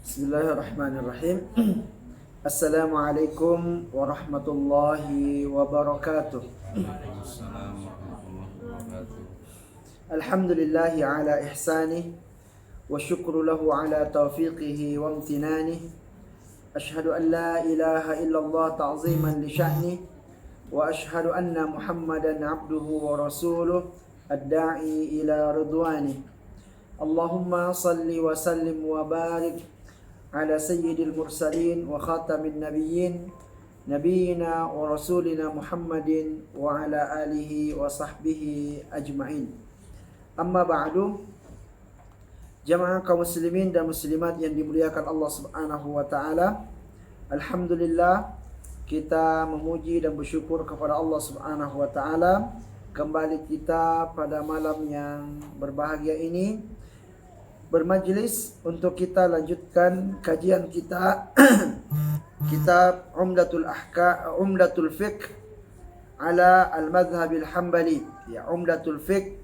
Bismillahirrahmanirrahim. Assalamualaikum warahmatullahi wabarakatuh. Alhamdulillahi ala ihsanih wa syukru lahu ala taufiqihi wa amtinanih. Ashhadu an la ilaha illallah ta'ziman li sya'nih wa ashhadu anna Muhammadan abduhu wa rasuluh ad-da'i ila ridwanih. Allahumma salli wa sallim wa barik ala sayyidil mursalin wa khatamin nabiyyin nabiyina wa rasulina Muhammadin wa ala alihi wa sahbihi ajma'in. Amma ba'du, jamaah kaum muslimin dan muslimat yang dimuliakan Allah Subhanahu wa taala. Alhamdulillah, kita memuji dan bersyukur kepada Allah Subhanahu wa taala. Kembali kita pada malam yang berbahagia ini bermajlis untuk kita lanjutkan kajian kita kitab Umdatul Fiqh ala al-Madhhabil Hambali, ya, Umdatul Fiqh,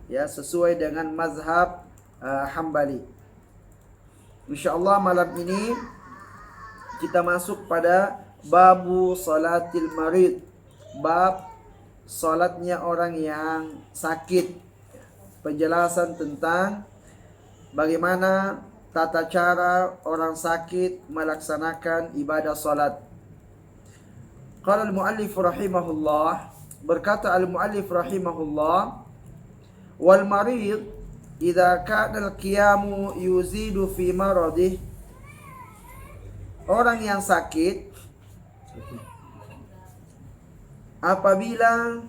ya, sesuai dengan mazhab Hambali. Insyaallah malam ini kita masuk pada babu salatil marid, bab salatnya orang yang sakit. Penjelasan tentang bagaimana tata cara orang sakit melaksanakan ibadah salat. Qala al-muallif rahimahullah, berkata al-muallif rahimahullah, wal marid idza kana al-qiyamu yuzidu fi maradih. Orang yang sakit apabila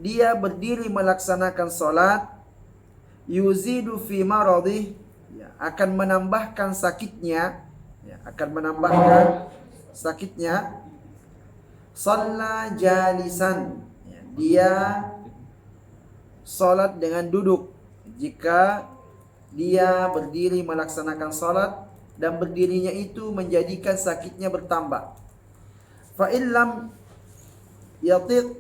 dia berdiri melaksanakan salat, yuzidu fi maradih, ya, akan menambahkan sakitnya, ya, akan menambahkan sakitnya. Shalla jalisan, ya, dia salat dengan duduk. Jika dia berdiri melaksanakan salat dan berdirinya itu menjadikan sakitnya bertambah. Fa illam yatiq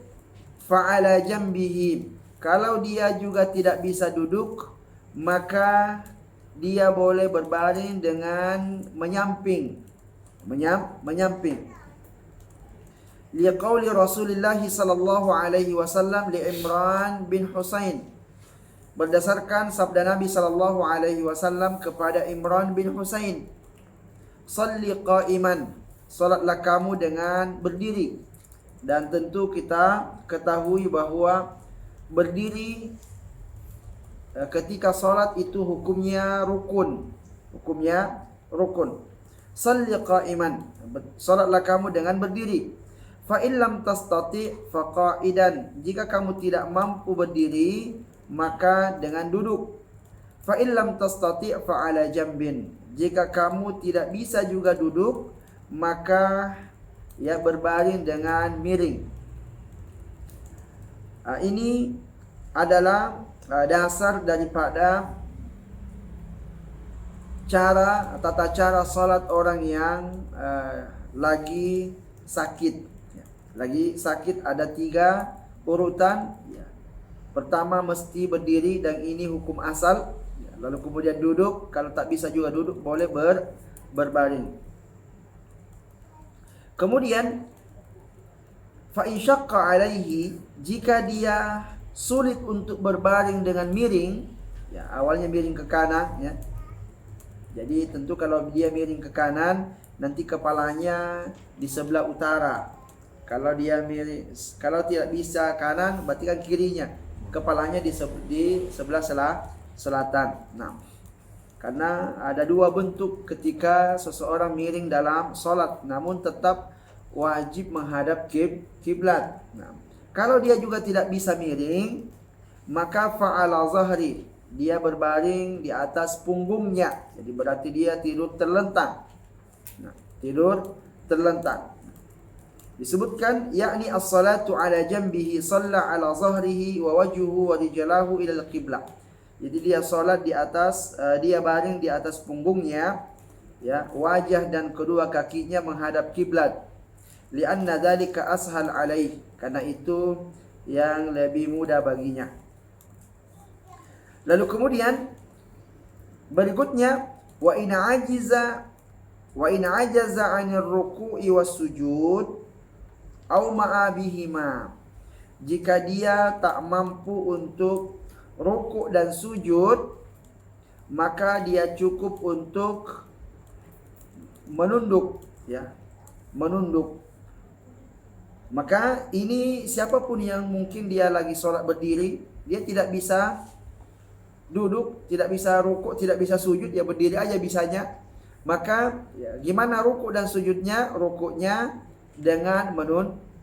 fa'ala jambihi. Kalau dia juga tidak bisa duduk, maka dia boleh berbaring dengan menyamping. Liqauli Rasulullah sallallahu alaihi wasallam li Imran bin Husain. Berdasarkan sabda Nabi sallallahu alaihi wasallam kepada Imran bin Husain, "Shalli qa'iman." Salatlah kamu dengan berdiri. Dan tentu kita ketahui bahwa berdiri ketika salat itu hukumnya rukun. Shalli qa'iman. Salatlah kamu dengan berdiri. Fa illam tastati fa qa'idan. Jika kamu tidak mampu berdiri, maka dengan duduk. Fa illam tastati fa ala jambin. Jika kamu tidak bisa juga duduk, maka ya berbaring dengan miring. Ini adalah dasar daripada tata cara salat orang yang lagi sakit. Lagi sakit ada 3 urutan. Pertama mesti berdiri, dan ini hukum asal. Lalu kemudian duduk, kalau tak bisa juga duduk boleh berbaring. Kemudian fa in syaqqa alaihi, jika dia sulit untuk berbaring dengan miring, ya, awalnya miring ke kanan, ya. Jadi tentu kalau dia miring ke kanan, nanti kepalanya di sebelah utara. Kalau dia miring, kalau tidak bisa kanan, berarti kan kirinya. Kepalanya di sebelah selatan. Nah, karena ada 2 bentuk ketika seseorang miring dalam salat, namun tetap wajib menghadap kiblat. Nah, kalau dia juga tidak bisa miring, maka fa'ala zahri, dia berbaring di atas punggungnya. Jadi berarti dia tidur terlentang. Nah, tidur terlentang. Disebutkan yakni as-salatu ala jambihi, shalla ala zahrihi wa wajhuhu wa rijlahu ila al-qiblah. Jadi dia salat di atas, dia baring di atas punggungnya, ya, wajah dan kedua kakinya menghadap kiblat. Li'anna dzalika ashal alaih, karena itu yang lebih mudah baginya. Lalu kemudian Berikutnya, wa in ajaza 'anil ruku'i was sujud au ma'a bihima. Jika dia tak mampu untuk rukuk dan sujud, maka dia cukup untuk menunduk, ya, menunduk. Maka ini siapapun yang mungkin dia lagi sholat berdiri, dia tidak bisa duduk, tidak bisa rukuk, tidak bisa sujud, ya berdiri aja bisanya. Maka ya, gimana rukuk dan sujudnya? Rukuknya dengan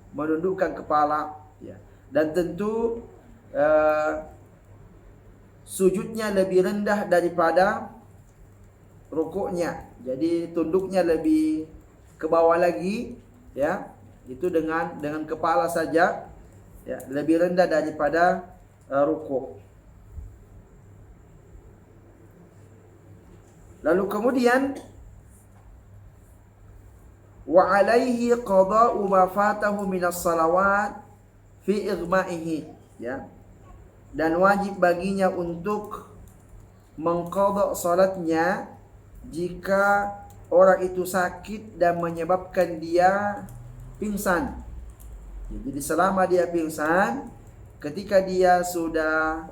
menundukkan kepala, ya. Dan tentu sujudnya lebih rendah daripada rukuknya. Jadi tunduknya lebih ke bawah lagi, ya. Itu dengan kepala saja, ya, lebih rendah daripada rukuk. Lalu kemudian wa alaihi qada'u ma fatahu minas salawat fi igma'ihi, ya. Dan wajib baginya untuk mengqadha salatnya jika orang itu sakit dan menyebabkan dia pingsan. Jadi selama dia pingsan, ketika dia sudah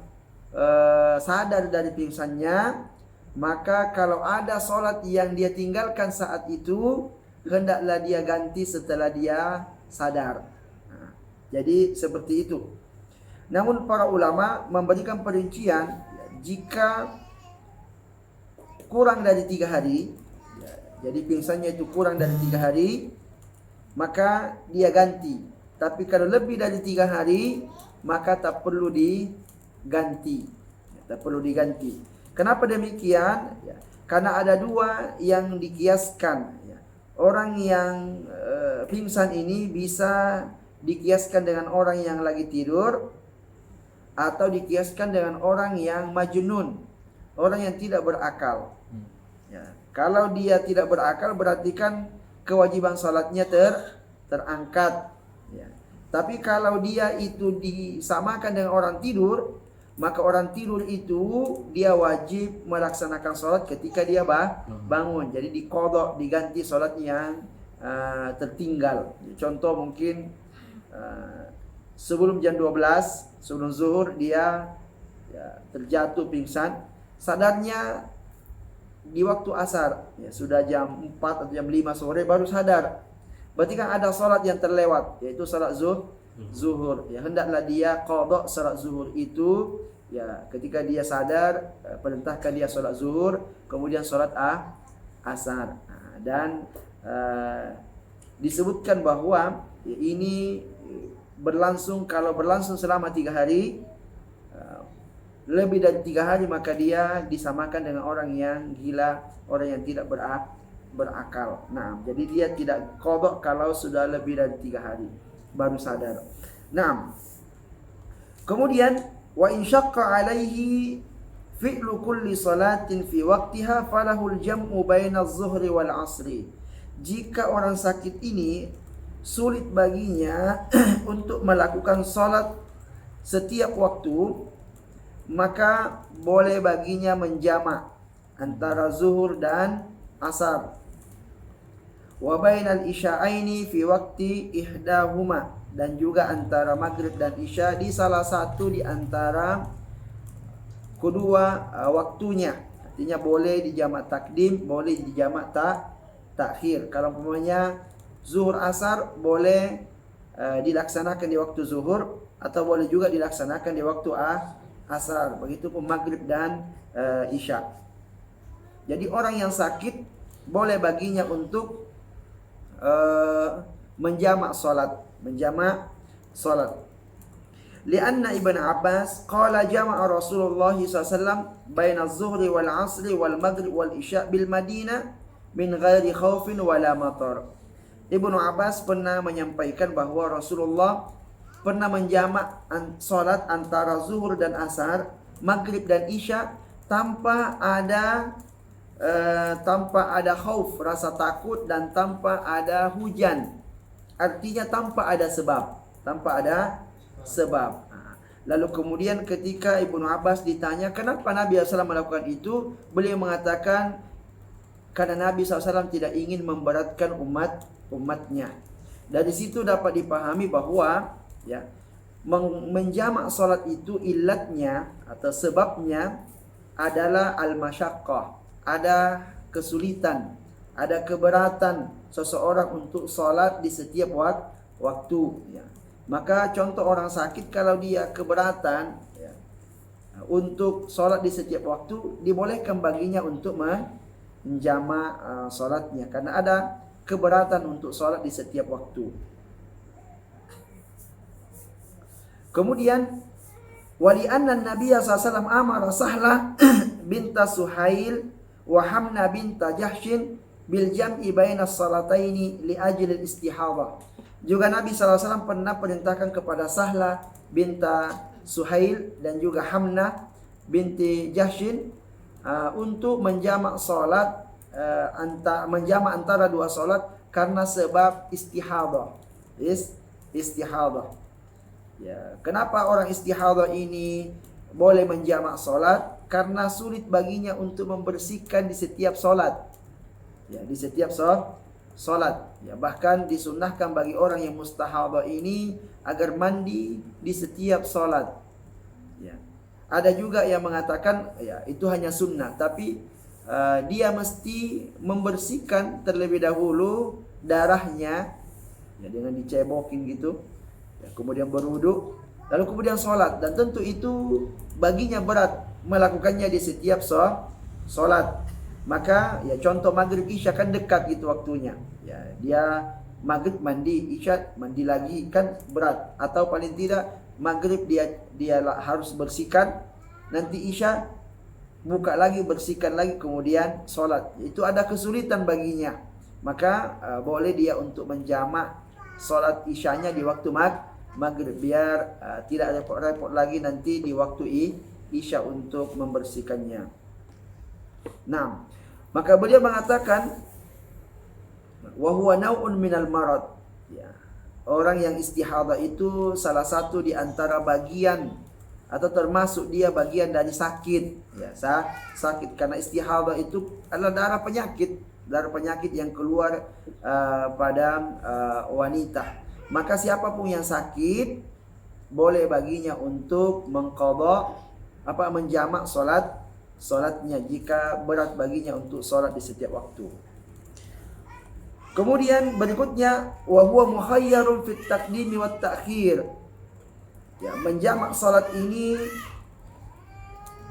sadar dari pingsannya, maka kalau ada solat yang dia tinggalkan saat itu, hendaklah dia ganti setelah dia sadar. Nah, jadi seperti itu. Namun para ulama memberikan perincian, jika kurang dari 3 hari, ya, jadi pingsannya itu kurang dari 3 hari, maka dia ganti. Tapi kalau lebih dari 3 hari, maka tak perlu diganti. Tak perlu diganti. Kenapa demikian? Ya, karena ada dua yang dikiaskan. Ya. Orang yang pingsan ini bisa dikiaskan dengan orang yang lagi tidur, atau dikiaskan dengan orang yang majnun, orang yang tidak berakal. Ya. Kalau dia tidak berakal, berarti kan kewajiban salatnya terangkat. Ya. Tapi kalau dia itu disamakan dengan orang tidur, maka orang tidur itu dia wajib melaksanakan sholat ketika dia bangun. Jadi diqadha, diganti sholat yang tertinggal. Contoh mungkin sebelum jam 12, sebelum zuhur dia ya, terjatuh pingsan, sadarnya di waktu asar, ya, sudah jam 4 atau jam 5 sore baru sadar. Berarti kan ada sholat yang terlewat, yaitu sholat zuhur. Ya, hendaklah dia qadha sholat zuhur itu, ya, ketika dia sadar, perintahkan dia sholat zuhur, kemudian sholat asar. Nah, dan disebutkan bahwa ya, ini berlangsung, kalau berlangsung selama 3 hari, lebih dari 3 hari, maka dia disamakan dengan orang yang gila, orang yang tidak berakal. Nah, jadi dia tidak qadha kalau sudah lebih dari 3 hari baru sadar. Nah, kemudian wa in syaqqa alaihi fi'lu kulli salatin fi waqtiha falahul jam'u baina adh-dhuhri wal 'ashri. Jika orang sakit ini sulit baginya untuk melakukan salat setiap waktu, maka boleh baginya menjamak antara zuhur dan asar. Wa bainal isya'aini fi waqti ihdahuma, dan juga antara maghrib dan isya di salah satu di antara kedua waktunya. Artinya boleh dijamak takdim, boleh dijamak takhir. Kalau umpamanya zuhur asar boleh dilaksanakan di waktu zuhur, atau boleh juga dilaksanakan di waktu asar. Begitupun maghrib dan isya. Jadi orang yang sakit boleh baginya untuk menjamak salat. Lianna Ibn Abbas qala jama'a Rasulullah SAW baina az-zuhri wal 'asri wal maghrib wal isya bil Madinah min ghairi khaufin wala matar. Ibnu Abbas pernah menyampaikan bahwa Rasulullah pernah menjamak salat antara zuhur dan asar, maghrib dan isya tanpa ada khauf, rasa takut, dan tanpa ada hujan. Artinya tanpa ada sebab. Lalu kemudian ketika Ibnu Abbas ditanya kenapa Nabi SAW melakukan itu, beliau mengatakan karena Nabi SAW tidak ingin memberatkan umatnya. Dari situ dapat dipahami bahwa ya, menjamak salat itu ilatnya atau sebabnya adalah al-masyaqqah, ada kesulitan, ada keberatan seseorang untuk salat di setiap waktu ya. Maka contoh orang sakit kalau dia keberatan ya, untuk sholat di setiap waktu, dibolehkan baginya untuk menjamak sholatnya karena ada keberatan untuk sholat di setiap waktu. Kemudian wali anna Nabiya SAW amara Sahlah binta Suhail wa Hamna binta Jahshin bil jam'i baina salataini li ajli istihadhah. Juga Nabi SAW pernah perintahkan kepada Sahlah binta Suhail dan juga Hamna binti Jahshin untuk menjamak salat menjamak antara dua salat karena sebab istihadhah. Istihadhah. Ya, kenapa orang istihadhah ini boleh menjamak salat? Karena sulit baginya untuk membersihkan di setiap salat. Ya, di setiap salat. Ya, bahkan disunnahkan bagi orang yang mustahadhah ini agar mandi di setiap salat. Ya. Ada juga yang mengatakan ya itu hanya sunnah, tapi dia mesti membersihkan terlebih dahulu darahnya ya, dengan dicebokin gitu. Ya, kemudian berwudu, lalu kemudian salat, dan tentu itu baginya berat melakukannya di setiap salat. Maka ya contoh maghrib isya kan dekat gitu waktunya. Ya, dia maghrib mandi, isya mandi lagi kan berat. Atau paling tidak maghrib dia harus bersihkan, nanti isya buka lagi, bersihkan lagi, kemudian sholat. Itu ada kesulitan baginya. Maka boleh dia untuk menjamak sholat isyanya di waktu maghrib biar tidak repot-repot lagi nanti di waktu isya untuk membersihkannya. Nah, maka beliau mengatakan wa huwa nau'un minal marad. Ya. Orang yang istihadhah itu salah satu di antara bagian atau termasuk dia bagian dari sakit. Ya, sakit karena istihadhah itu adalah darah penyakit yang keluar pada wanita. Maka siapapun yang sakit boleh baginya untuk mengqadha menjamak salatnya jika berat baginya untuk salat di setiap waktu. Kemudian berikutnya wa huwa mukhayyarun fit taqdimi wat ta'khir. Ya, menjamak salat ini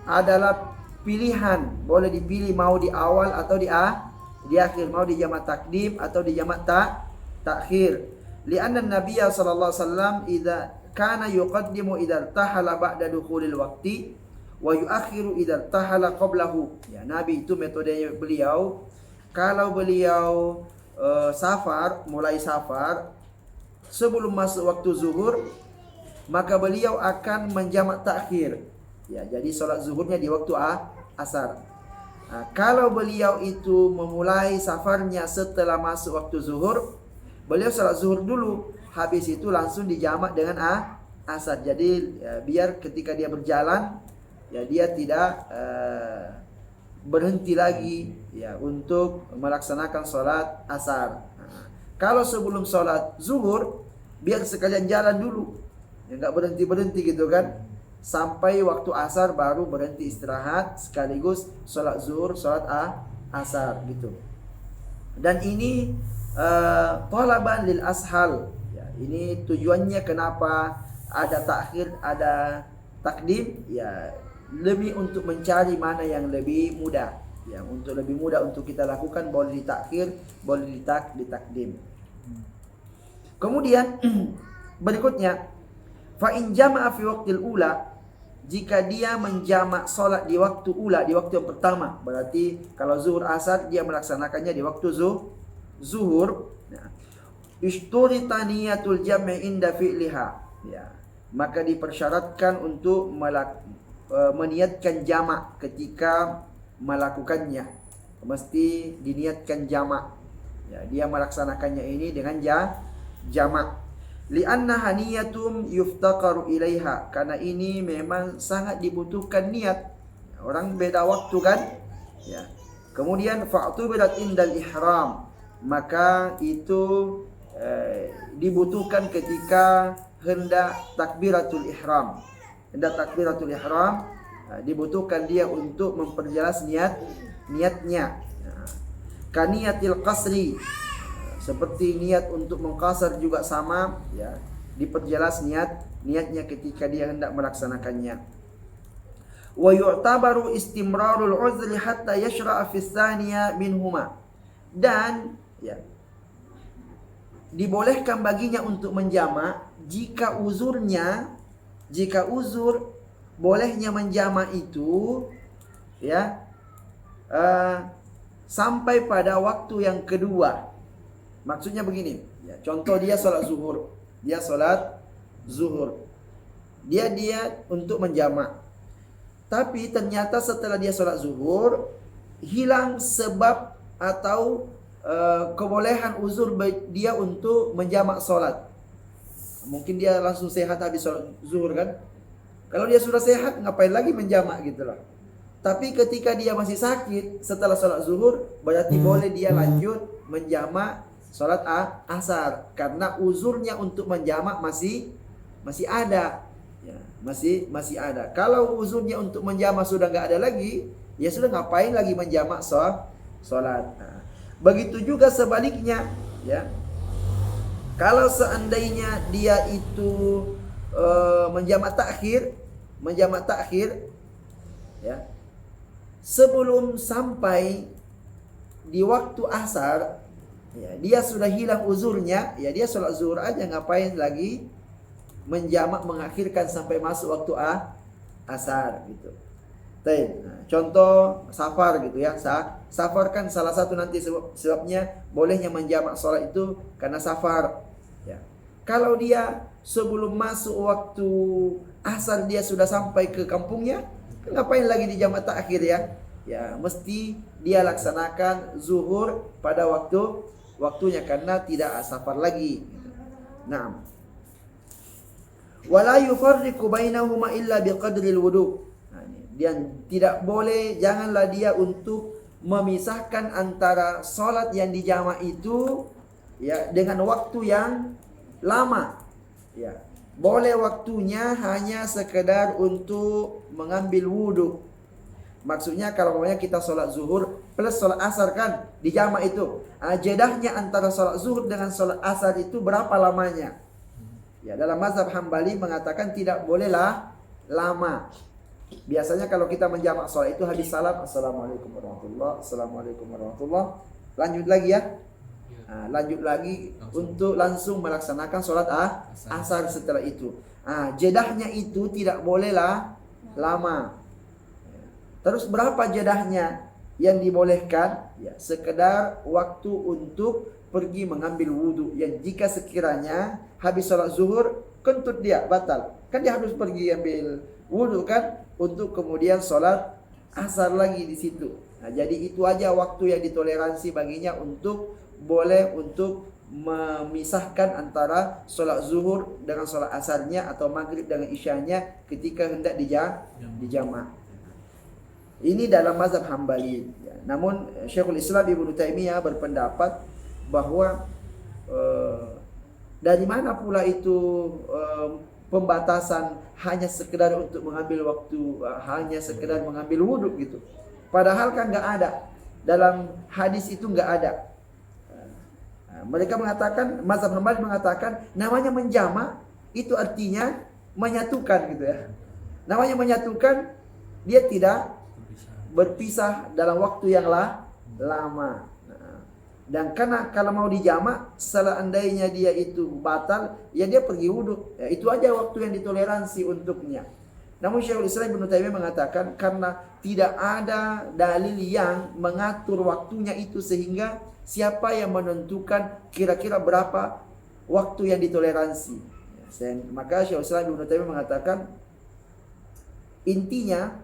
adalah pilihan, boleh dipilih mau di awal atau di akhir, mau di jamak takdim atau di jamak ta'khir. Li'anna Nabiya sallallahu alaihi wasallam idza kana yuqaddimu idza tahala ba'da dukhulil waqti wa yuakhiru idza tahala qablahu. Ya, Nabi itu metodenya beliau kalau beliau mulai safar sebelum masuk waktu zuhur, maka beliau akan menjamak takhir. Ya, jadi salat zuhurnya di waktu asar. Nah, kalau beliau itu memulai safarnya setelah masuk waktu zuhur, beliau salat zuhur dulu, habis itu langsung dijamak dengan asar. Jadi biar ketika dia berjalan ya dia tidak berhenti lagi ya untuk melaksanakan sholat asar. Nah, kalau sebelum sholat zuhur biar sekalian jalan dulu, ya nggak berhenti gitu kan, sampai waktu asar baru berhenti istirahat sekaligus sholat zuhur, sholat asar gitu. Dan ini talaban lil ashal. Ya, ini tujuannya kenapa ada takhir, ada takdim, ya lebih untuk mencari mana yang lebih mudah. Ya, untuk lebih mudah untuk kita lakukan boleh ditakhir, boleh ditakdim. Kemudian berikutnya fa in jama'a fi waqtil ula, jika dia menjamak salat di waktu ula, di waktu yang pertama, berarti kalau zuhur asar dia melaksanakannya di waktu zuhur. Nah, ishturita niyatul jam'i inda fi'liha. Ya, maka dipersyaratkan untuk meniatkan jamak ketika melakukannya. Mesti diniatkan jamak. Ya, dia melaksanakannya ini dengan jamak. Li'anna haniyatum yuftaqaru ilaiha, karena ini memang sangat dibutuhkan niat. Orang beda waktu kan? Ya. Kemudian fa'tubirat indal ihram, maka itu dibutuhkan ketika hendak takbiratul ihram. Hendak takbiratul ihram dibutuhkan dia untuk memperjelas niatnya. Kaniyatil qasri, seperti niat untuk mengqasar juga sama, ya, diperjelas niatnya ketika dia hendak melaksanakannya. Wa yu'tabaru istimrarul uzri hatta yashra'a fi tsaniya minhuma, dan ya, dibolehkan baginya untuk menjama jika uzur bolehnya menjama itu, ya, sampai pada waktu yang kedua. Maksudnya begini, ya, contoh dia sholat zuhur, dia untuk menjamak, tapi ternyata setelah dia sholat zuhur hilang sebab atau kebolehan uzur dia untuk menjamak sholat. Mungkin dia langsung sehat habis sholat zuhur kan. Kalau dia sudah sehat, ngapain lagi menjamak gitu loh. Tapi ketika dia masih sakit setelah sholat zuhur, berarti boleh dia lanjut menjamak sholat asar, karena uzurnya untuk menjamak masih ada, ya, masih ada. Kalau uzurnya untuk menjamak sudah nggak ada lagi, ya sudah, ngapain lagi menjamak sholat. Nah, begitu juga sebaliknya, ya. Kalau seandainya dia itu menjamak takhir, ya, sebelum sampai di waktu asar, ya, dia sudah hilang uzurnya, ya dia sholat zuhur aja, ngapain lagi menjamak mengakhirkan sampai masuk waktu asar gitu. Nah, contoh safar gitu ya. Safar kan salah satu nanti sebabnya bolehnya menjamak sholat itu karena safar, ya. Kalau dia sebelum masuk waktu asar dia sudah sampai ke kampungnya, ngapain lagi di jamak takhir, ya? Ya, mesti dia laksanakan zuhur pada waktunya karena tidak safar lagi. Nah, wala yufarriqu bainahuma illa biqadril wudu. Dan tidak boleh, janganlah dia untuk memisahkan antara salat yang dijamak itu, ya, dengan waktu yang lama, ya. Boleh waktunya hanya sekedar untuk mengambil wudu. Maksudnya kalau kita sholat zuhur plus sholat asar kan dijamak itu, jedahnya antara sholat zuhur dengan sholat asar itu berapa lamanya? Ya, dalam mazhab Hambali mengatakan tidak bolehlah lama. Biasanya kalau kita menjamak sholat itu habis salam, assalamualaikum warahmatullah, assalamualaikum warahmatullah, lanjut lagi ya. Lanjut lagi untuk langsung melaksanakan sholat asar setelah itu. Jedahnya itu tidak bolehlah lama. Terus berapa jedahnya yang dibolehkan? Ya, sekedar waktu untuk pergi mengambil wudhu. Yang jika sekiranya habis sholat zuhur, kentut dia batal, kan dia harus pergi ambil wudhu kan, untuk kemudian sholat asar lagi di situ. Nah, jadi itu aja waktu yang ditoleransi baginya untuk boleh untuk memisahkan antara sholat zuhur dengan sholat asarnya atau maghrib dengan isyanya ketika hendak dijamak. Ini dalam mazhab Hambali. Ya. Namun Syekhul Islam Ibnu Taimiyah berpendapat bahwa dari mana pula itu pembatasan hanya sekedar untuk mengambil waktu, hanya sekedar mengambil wudhu gitu. Padahal kan nggak ada, dalam hadis itu nggak ada. Mereka mengatakan, mazhab Hambali mengatakan namanya menjamak itu artinya menyatukan gitu ya. Namanya menyatukan, dia tidak berpisah dalam waktu yang lama. Dan karena kalau mau dijamak, seandainya dia itu batal, ya dia pergi wudhu. Ya, itu aja waktu yang ditoleransi untuknya. Namun Syekhul Islam Ibnu Taimiyah mengatakan karena tidak ada dalil yang mengatur waktunya itu, sehingga siapa yang menentukan kira-kira berapa waktu yang ditoleransi. Maka Syekhul Islam Ibnu Taimiyah mengatakan intinya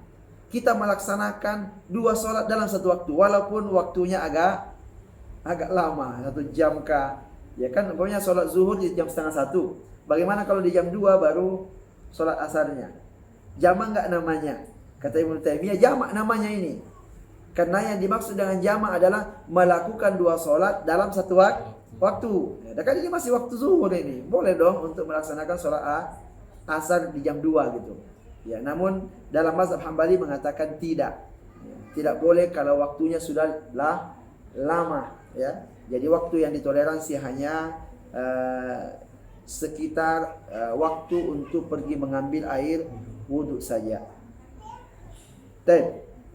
kita melaksanakan 2 sholat dalam satu waktu, walaupun waktunya agak lama, 1 jam kah, Ya kan, pokoknya sholat zuhur di jam setengah 1. Bagaimana kalau di jam 2 baru sholat asarnya? Jamak nggak namanya? Kata Ibnu Taimiyah, jamak namanya ini. Karena yang dimaksud dengan jamak adalah melakukan 2 sholat dalam satu waktu. Ya, kan ini masih waktu zuhur ini. Boleh dong untuk melaksanakan sholat asar di jam 2 gitu. Ya, namun dalam mazhab Hambali mengatakan tidak. Ya, tidak boleh kalau waktunya sudah lama. Ya. Jadi waktu yang ditoleransi hanya sekitar waktu untuk pergi mengambil air wudhu saja.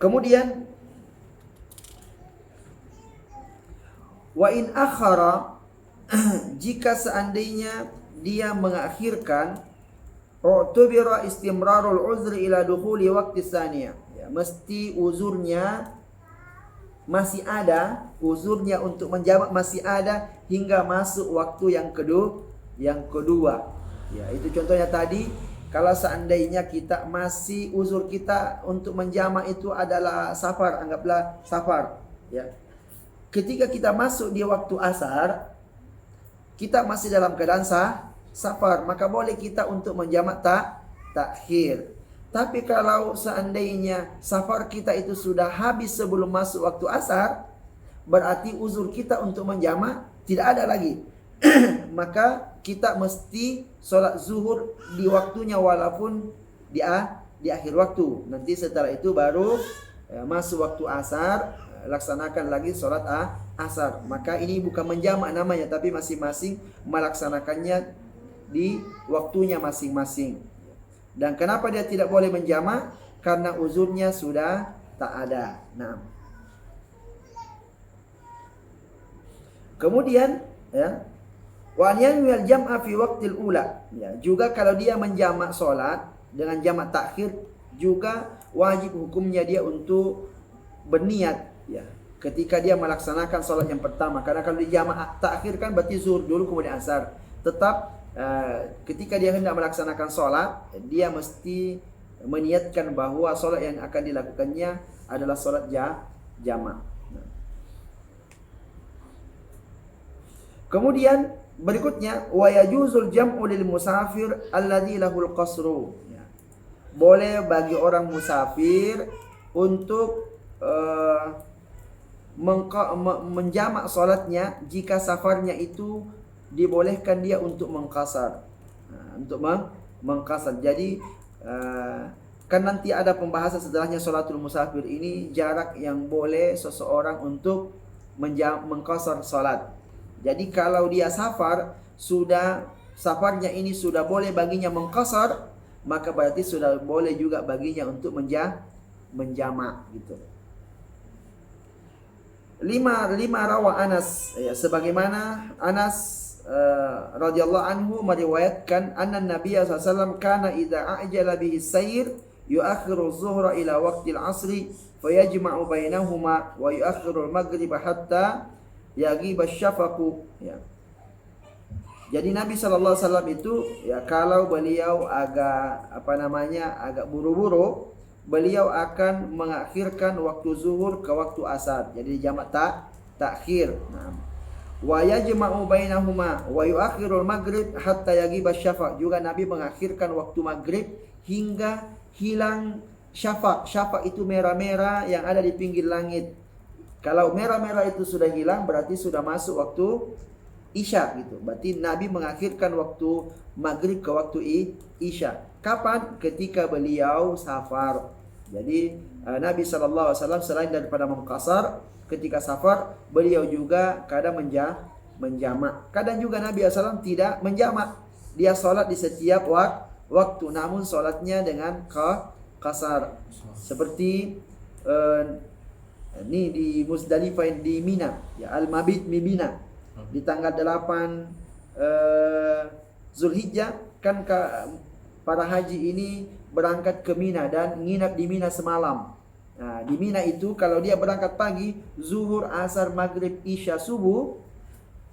Kemudian wa in akhara, jika seandainya dia mengakhirkan, u'tubira istimrarul uzri ila dukhuli waqti tsaniyah. Ya, mesti uzurnya masih ada, uzurnya untuk menjamak masih ada hingga masuk waktu yang kedua. Ya, itu contohnya tadi, kalau seandainya kita masih uzur kita untuk menjamak itu adalah safar, anggaplah safar, ya. Ketika kita masuk di waktu asar, kita masih dalam keadaan safar, maka boleh kita untuk menjamak takhir. Tapi kalau seandainya safar kita itu sudah habis sebelum masuk waktu asar, berarti uzur kita untuk menjamak tidak ada lagi. Maka kita mesti sholat zuhur di waktunya walaupun di akhir waktu. Nanti setelah itu baru masuk waktu asar, laksanakan lagi sholat asar. Maka ini bukan menjamak namanya, tapi masing-masing melaksanakannya di waktunya masing-masing. Dan kenapa dia tidak boleh menjamak? Karena uzurnya sudah tak ada. Nah. Kemudian ya, wa yanwil jam'a fi waqtil ula. Ya, juga kalau dia menjamak salat dengan jamak takhir, juga wajib hukumnya dia untuk berniat ya ketika dia melaksanakan salat yang pertama. Karena kalau dijamak takhir kan berarti zuhur dulu kemudian asar. Tetap ketika dia hendak melaksanakan sholat, dia mesti meniatkan bahwa sholat yang akan dilakukannya adalah sholat jamak. Kemudian berikutnya, wa yajuzul jam'u lil musafir alladzi lahul qasru. Boleh bagi orang musafir untuk menjamak sholatnya jika safarnya itu dibolehkan dia untuk mengqasar. Untuk mengqasar. Jadi kan nanti ada pembahasan setelahnya sholatul musafir ini, jarak yang boleh seseorang untuk mengqasar sholat. Jadi kalau dia safar, safarnya ini sudah boleh baginya mengqasar, maka berarti sudah boleh juga baginya untuk menjamak gitu. 5 rawa Anas, ya, sebagaimana Anas radhiyallahu anhu meriwayatkan anna Nabi sallallahu alaihi wasallam kana idza a'jala bihi sayr yuakhiru zuhra ila waqtil asri fayajma'u bainahuma wa yuakhiru al-maghrib hatta yaghiba asy-syafaqu. Ya. Jadi Nabi sallallahu alaihi wasallam itu ya, kalau beliau agak buru-buru, beliau akan mengakhirkan waktu zuhur ke waktu asar. Jadi jamak takhir. Nah, wa yajma'u bainahuma wa yuakhirul maghrib hatta yaghiba syafaq. Juga Nabi mengakhirkan waktu maghrib hingga hilang syafaq. Syafaq itu merah-merah yang ada di pinggir langit. Kalau merah-merah itu sudah hilang, berarti sudah masuk waktu isya gitu. Berarti Nabi mengakhirkan waktu maghrib ke waktu isya. Kapan? Ketika beliau safar. Jadi Nabi SAW selain daripada mengqasar, ketika safar beliau juga kadang menjamak. Kadang juga Nabi SAW tidak menjamak. Dia sholat di setiap waktu, namun sholatnya dengan qasar. Seperti ini di Muzdalifah, di Mina, ya, Al-Mabit Mina. Di tanggal 8 Zulhijjah kan para haji ini berangkat ke Mina dan nginap di Mina semalam. Nah, di Mina itu kalau dia berangkat pagi, zuhur, asar, maghrib, isya, subuh,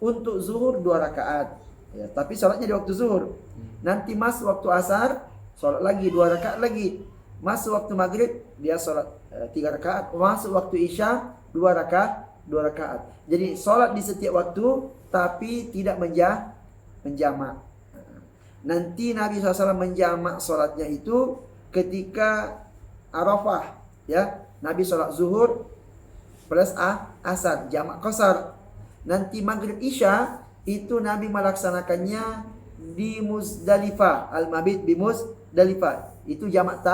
untuk zuhur 2 rakaat. Ya, tapi sholatnya di waktu zuhur. Nanti masuk waktu asar, sholat lagi 2 rakaat lagi. Masuk waktu maghrib, dia sholat 3 rakaat. Masuk waktu isya, 2 rakaat. Jadi sholat di setiap waktu tapi tidak menjamak. Nanti Nabi SAW menjamak sholatnya itu ketika Arafah, ya. Nabi sholat zuhur plus asar, jamak qasar. Nanti maghrib isya itu Nabi melaksanakannya di Muzdalifah, al-mabit di Muzdalifah. Itu jamak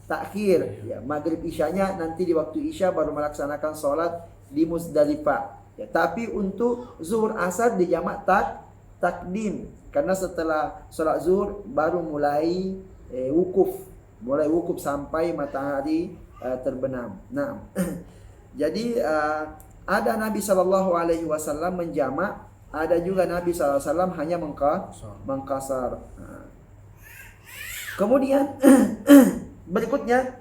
takhir, ya. Maghrib isyanya nanti di waktu isya baru melaksanakan sholat di Muzdalifah. Ya, tapi untuk zuhur asar di jamak takdim, karena setelah sholat zuhur baru mulai wukuf sampai matahari terbenam. Nah, jadi ada Nabi Shallallahu Alaihi Wasallam menjamak, ada juga Nabi Shallallahu Alaihi Wasallam hanya mengqasar. Nah. Kemudian berikutnya,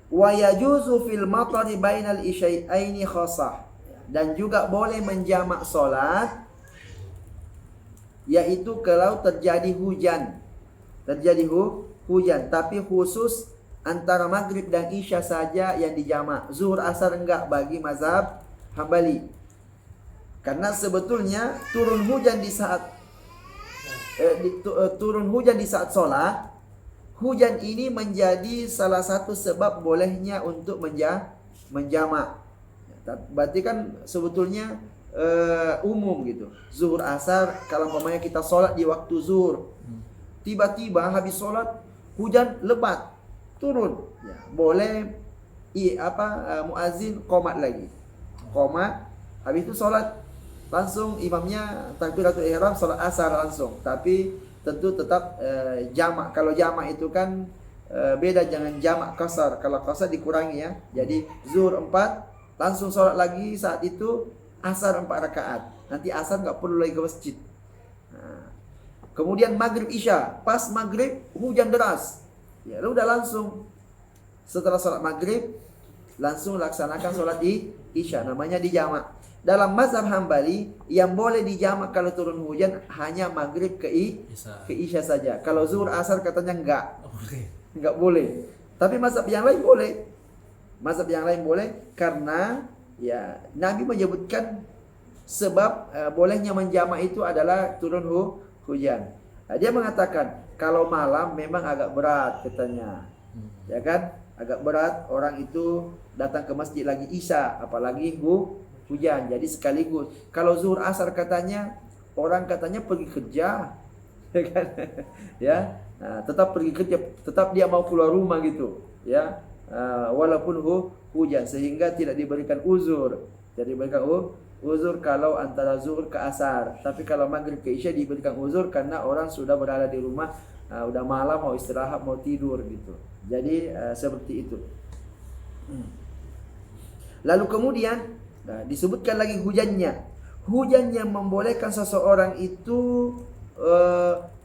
wa yajuzu fil matari bainal isyai'aini khasah, dan juga boleh menjamak solat yaitu kalau terjadi hujan, tapi khusus antara maghrib dan isya saja yang dijamak. Zuhur asar enggak bagi mazhab Hambali, karena sebetulnya turun hujan di saat sholat. Hujan ini menjadi salah satu sebab bolehnya untuk menjamak. Berarti kan sebetulnya umum gitu. Zuhur asar, kalau umpamanya kita sholat di waktu zuhur, tiba-tiba habis sholat hujan lebat turun, ya, boleh muazin qomat lagi. Qomat, habis itu sholat langsung imamnya takbiratul ihram, sholat asar langsung. Tapi tentu tetap jamak. Kalau jamak itu kan beda, jangan jamak qasar. Kalau qasar dikurangi, ya. Jadi zuhur 4 langsung sholat lagi saat itu asar 4 rakaat. Nanti asar nggak perlu lagi ke masjid. Nah, kemudian maghrib isya, pas maghrib hujan deras, ya udah langsung setelah sholat maghrib langsung laksanakan sholat isya, namanya dijamak. Dalam mazhab Hambali yang boleh dijamak kalau turun hujan hanya maghrib ke isya saja. Kalau zuhur asar katanya enggak boleh. Tapi mazhab yang lain boleh. Mazhab yang lain boleh karena ya Nabi menyebutkan sebab bolehnya menjamak itu adalah turun hujan. Nah, dia mengatakan kalau malam memang agak berat katanya. Ya kan? Agak berat orang itu datang ke masjid lagi isya, apalagi hujan. Jadi sekaligus. Kalau zuhur asar katanya orang katanya pergi kerja, ya kan? Ya, nah, tetap pergi kerja, tetap dia mau keluar rumah gitu, ya. Walaupun hujan, sehingga tidak diberikan uzur. Tidak diberikan uzur kalau antara zuhur ke asar. Tapi kalau maghrib ke isya diberikan uzur karena orang sudah berada di rumah, udah malam mau istirahat, mau tidur gitu. Jadi seperti itu. Lalu kemudian disebutkan lagi hujannya. Hujannya membolehkan seseorang itu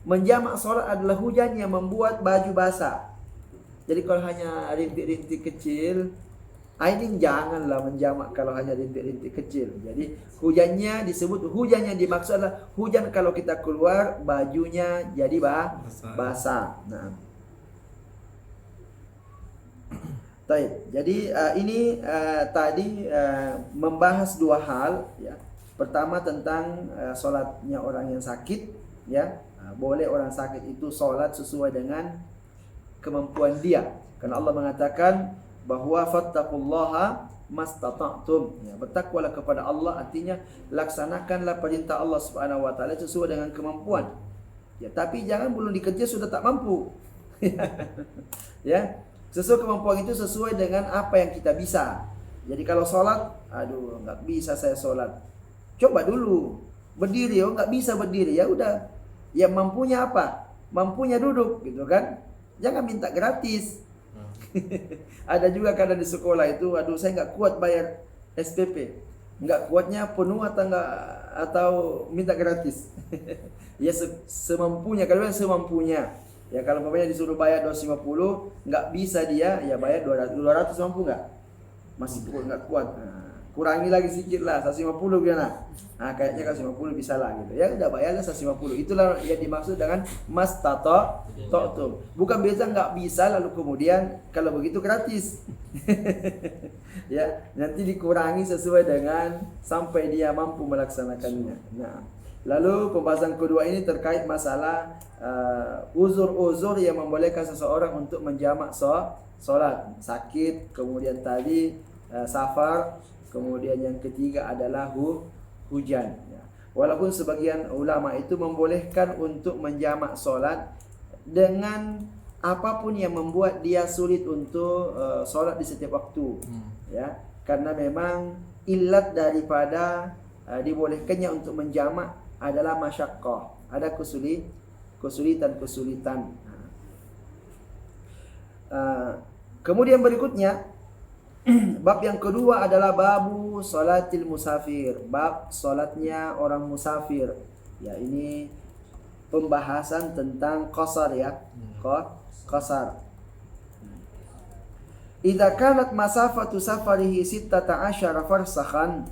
menjamak sholat adalah hujan yang membuat baju basah. Jadi kalau hanya rintik-rintik kecil, ini janganlah menjamak kalau hanya rintik-rintik kecil. Jadi hujannya disebut, hujan yang dimaksud adalah hujan kalau kita keluar bajunya jadi basah. Nah, jadi ini tadi membahas dua hal, ya. Pertama tentang sholatnya orang yang sakit, ya. Boleh orang sakit itu sholat sesuai dengan kemampuan dia, karena Allah mengatakan bahwa fattaqullaha mastata'tum, ya. Bertakwalah kepada Allah artinya laksanakanlah perintah Allah Subhanahu wa taala sesuai dengan kemampuan. Ya, tapi jangan belum dikerja sudah tak mampu. Ya. Sesuai kemampuan itu sesuai dengan apa yang kita bisa. Jadi kalau sholat, aduh nggak bisa saya sholat. Coba dulu berdiri, nggak bisa berdiri, ya udah. Ya mampunya apa? Mampunya duduk, gitu kan? Jangan minta gratis. Ada juga kadang di sekolah itu, aduh saya nggak kuat bayar SPP, nggak kuatnya penuh atau minta gratis. Ya semampunya, kalau yang semampunya. Ya kalau bapaknya disuruh bayar 250, nggak bisa dia, ya bayar 200 mampu nggak? Masih nggak kuat. Nah, kurangi lagi sedikit lah, 150 gimana? Nah, kayaknya kalau 150 bisa lah gitu. Ya udah bayarlah 150. Itulah yang dimaksud dengan mastata'tum. Bukan biasa nggak bisa lalu kemudian kalau begitu gratis. Ya, nanti dikurangi sesuai dengan sampai dia mampu melaksanakannya. Nah, lalu pembahasan kedua ini terkait masalah uzur-uzur yang membolehkan seseorang untuk menjamak sholat. Sakit, kemudian tadi safar, kemudian yang ketiga adalah hujan. Ya. Walaupun sebagian ulama itu membolehkan untuk menjamak sholat dengan apapun yang membuat dia sulit untuk sholat di setiap waktu. Ya, karena memang ilat daripada dibolehkannya untuk menjamak adalah masyaqqah, ada kesulitan. Kemudian berikutnya bab yang kedua adalah babu salatil musafir, bab salatnya orang musafir. Ya, ini pembahasan tentang qasar ya. Qasar. Idza kanat masafatu safarihi 16 farsakhan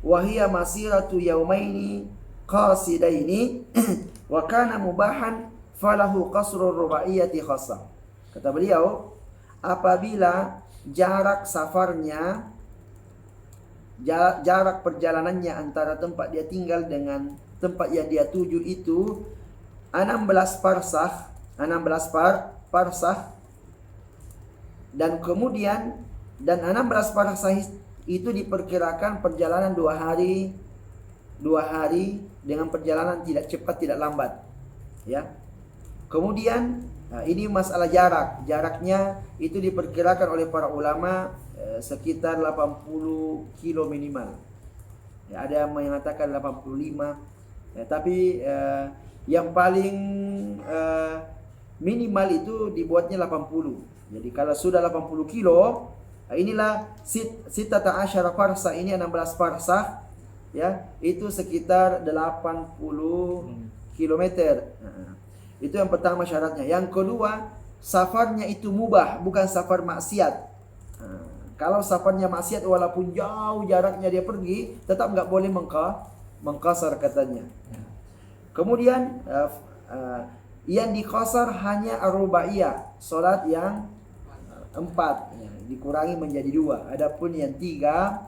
wa hiya masiratu yawmaini qasidaini wa kana mubahan falahu qasru rubaiyati khassah. Kata beliau, apabila jarak safarnya, jarak perjalanannya antara tempat dia tinggal dengan tempat yang dia tuju itu 16 parsah, 16 parsah, dan kemudian 16 parsah itu diperkirakan perjalanan 2 hari dengan perjalanan tidak cepat tidak lambat, ya. Kemudian ini masalah jarak. Jaraknya itu diperkirakan oleh para ulama sekitar 80 kilo minimal. Ya, ada yang mengatakan 85. Ya, tapi yang paling minimal itu dibuatnya 80. Jadi kalau sudah 80 kilo, inilah sitata asyara farsa, ini 16 farsah, ya, itu sekitar 80 kilometer. Itu yang pertama syaratnya. Yang kedua, safarnya itu mubah, bukan safar maksiat. Kalau safarnya maksiat walaupun jauh jaraknya dia pergi, tetap nggak boleh mengqasar katanya. Kemudian yang diqasar hanya ar-rubaiyah, salat yang 4, ya, dikurangi menjadi 2. Adapun yang 3,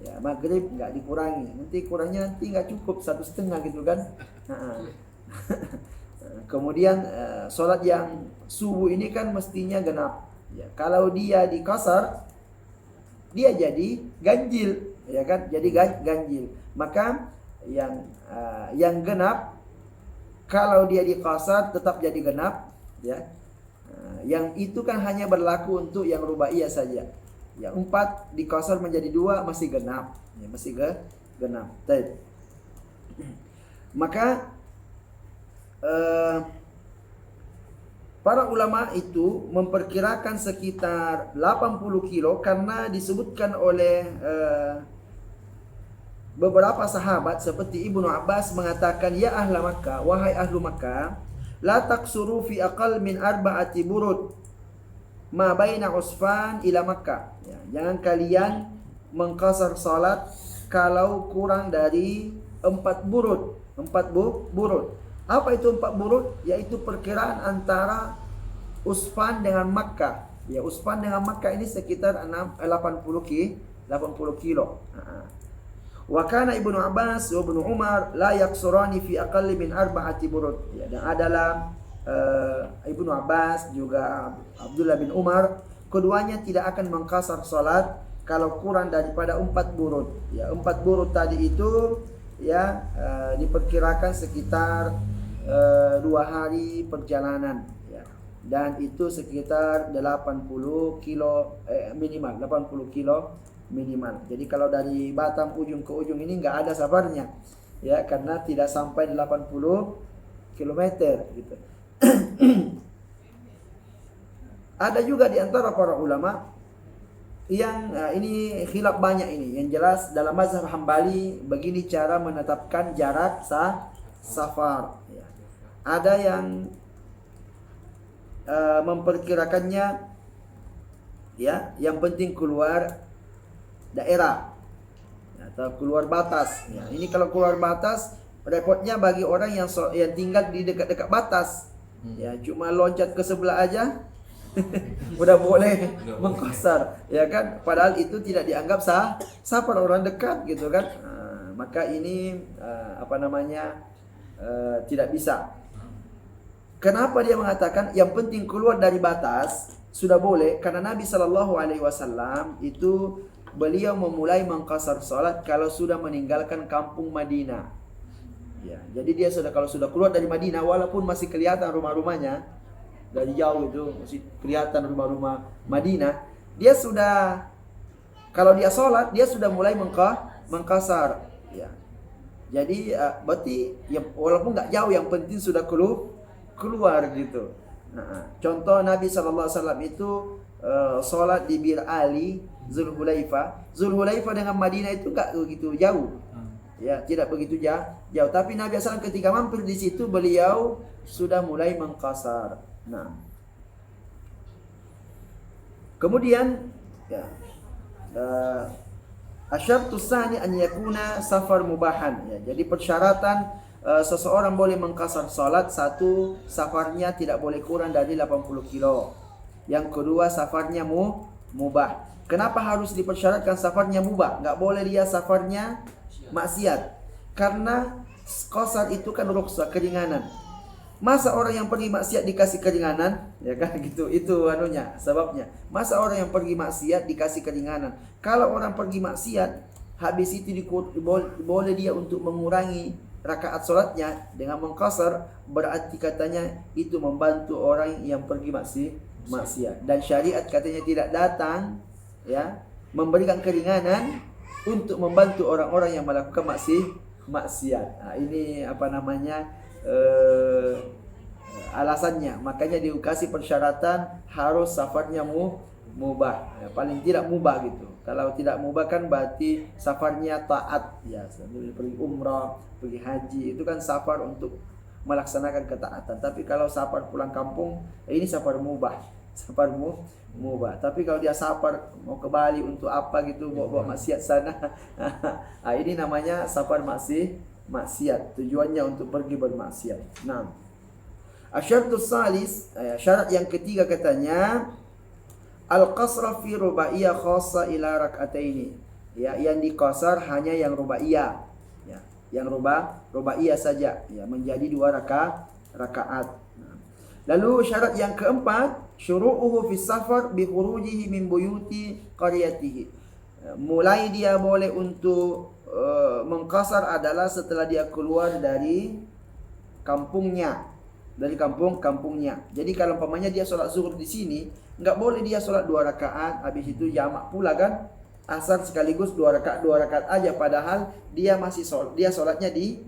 ya, maghrib nggak dikurangi. Nanti kurangnya nanti nggak cukup 1,5 gitu kan. Kemudian sholat yang subuh ini kan mestinya genap. Ya, kalau dia dikasar, dia jadi ganjil, ya kan? Jadi ganjil. Maka yang genap, kalau dia dikasar tetap jadi genap, ya. Yang itu kan hanya berlaku untuk yang rubaiyah saja. Yang 4 dikasar menjadi 2 masih genap, ya, masih genap. Baik. Maka para ulama itu memperkirakan sekitar 80 kilo karena disebutkan oleh beberapa sahabat seperti Ibnu Abbas mengatakan, ya ahla Makkah, wahai ahlu Makkah, la taksuru fi aqal min arba'ati burud ma baina Usfan ila Makkah. Ya, jangan kalian mengqasar salat kalau kurang dari 4 burud. 4 burud. Apa itu 4 burud? Yaitu perkiraan antara Usfan dengan Makkah. Ya, Usfan dengan Makkah ini sekitar 80 kilo. Wa kana Ibnu Abbas wa Ibnu Umar la yaqsurani fi aqalli min arba'ati burud. Ya, dan adalah Ibnu Abbas juga Abdullah bin Umar, keduanya tidak akan mengqasar salat kalau kurang daripada 4 burud. Ya, 4 burud tadi itu ya diperkirakan sekitar 2 hari perjalanan, ya. Dan itu sekitar 80 kilo minimal, 80 kilo minimal. Jadi kalau dari Batam ujung ke ujung ini nggak ada safarnya, ya, karena tidak sampai 80 kilometer gitu. Ada juga di antara para ulama yang ini khilaf banyak ini. Yang jelas dalam mazhab Hambali begini cara menetapkan jarak safar, ya. Ada yang memperkirakannya, ya, yang penting keluar daerah. atau keluar batas. Ya, ini kalau keluar batas repotnya bagi orang yang tinggal di dekat-dekat batas. Ya, cuma loncat ke sebelah aja udah boleh mengqasar, ya kan? Padahal itu tidak dianggap safar orang dekat gitu kan. Maka ini tidak bisa. Kenapa dia mengatakan yang penting keluar dari batas sudah boleh? Karena Nabi Shallallahu Alaihi Wasallam itu beliau memulai mengqasar salat kalau sudah meninggalkan kampung Madinah. Ya, jadi dia kalau sudah keluar dari Madinah, walaupun masih kelihatan rumah-rumahnya dari jauh itu masih kelihatan rumah-rumah Madinah, dia sudah kalau dia sholat dia sudah mulai mengqasar. Ya, jadi berarti ya, walaupun nggak jauh, yang penting sudah keluar gitu. Nah, contoh Nabi SAW itu sholat di Bir Ali, Zulhulaifah dengan Madinah itu nggak begitu jauh. Ya, tidak begitu jauh. Tapi Nabi SAW ketika mampir di situ beliau sudah mulai mengqasar. Nah, kemudian ya, asyartus tsani an yakuna safar mubahan. Ya, jadi persyaratan seseorang boleh mengqasar salat, satu, safarnya tidak boleh kurang dari 80 kilo. Yang kedua, safarnya mubah. Kenapa harus dipersyaratkan safarnya mubah? Nggak boleh dia safarnya maksiat. Karena qasar itu kan rukhsah, keringanan. Masa orang yang pergi maksiat dikasih keringanan? Ya kan gitu. Itu sebabnya. Masa orang yang pergi maksiat dikasih keringanan? Kalau orang pergi maksiat, habis itu boleh dia untuk mengurangi rakaat salatnya dengan mengqasar, berarti katanya itu membantu orang yang pergi maksiat. Dan syariat katanya tidak datang ya memberikan keringanan untuk membantu orang-orang yang melakukan maksiat. Nah, ini alasannya. Makanya dikasih persyaratan harus safarnya mubah. Ya, paling tidak mubah gitu. Kalau tidak mubah kan berarti safarnya taat. Ya, sambil pergi umrah, pergi haji, itu kan safar untuk melaksanakan ketaatan. Tapi kalau safar pulang kampung, ini safar mubah. Safar mubah. Tapi kalau dia safar mau ke Bali untuk apa gitu, bawa maksiat sana. Nah, ini namanya safar maksiat. Tujuannya untuk pergi bermaksiat. Nah, asyartus salis, syarat yang ketiga katanya al-qasra fi rubaiyah khassa ila rak'ataini. Ya, yang diqasar hanya yang rubaiyah. Ya, yang rubaiyah saja, ya, menjadi 2 rakaat. Lalu syarat yang keempat, syuru'uhu fi safar bi khurujihi min buyuti qaryatihi. Mulai dia boleh untuk mengqasar adalah setelah dia keluar dari kampungnya, dari kampungnya. Jadi kalau umpamanya dia sholat zuhur di sini, nggak boleh dia sholat 2 rakaat, habis itu jamak pula kan, asar sekaligus 2 rakaat aja, padahal dia masih sholatnya di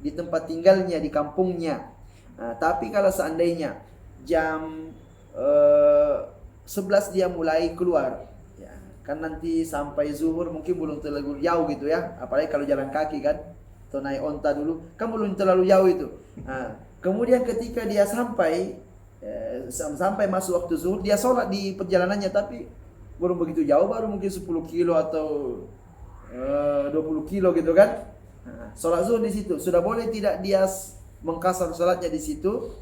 tempat tinggalnya, di kampungnya. Nah, tapi kalau seandainya jam 11 dia mulai keluar, ya, kan nanti sampai zuhur mungkin belum terlalu jauh gitu ya, apalagi kalau jalan kaki kan, atau naik onta dulu kan belum terlalu jauh itu. Nah, kemudian ketika dia sampai masuk waktu zuhur, dia sholat di perjalanannya, tapi belum begitu jauh, baru mungkin 10 kilo atau 20 kilo gitu kan. Nah, sholat zuhur di situ sudah boleh tidak dia mengqasar salatnya di situ?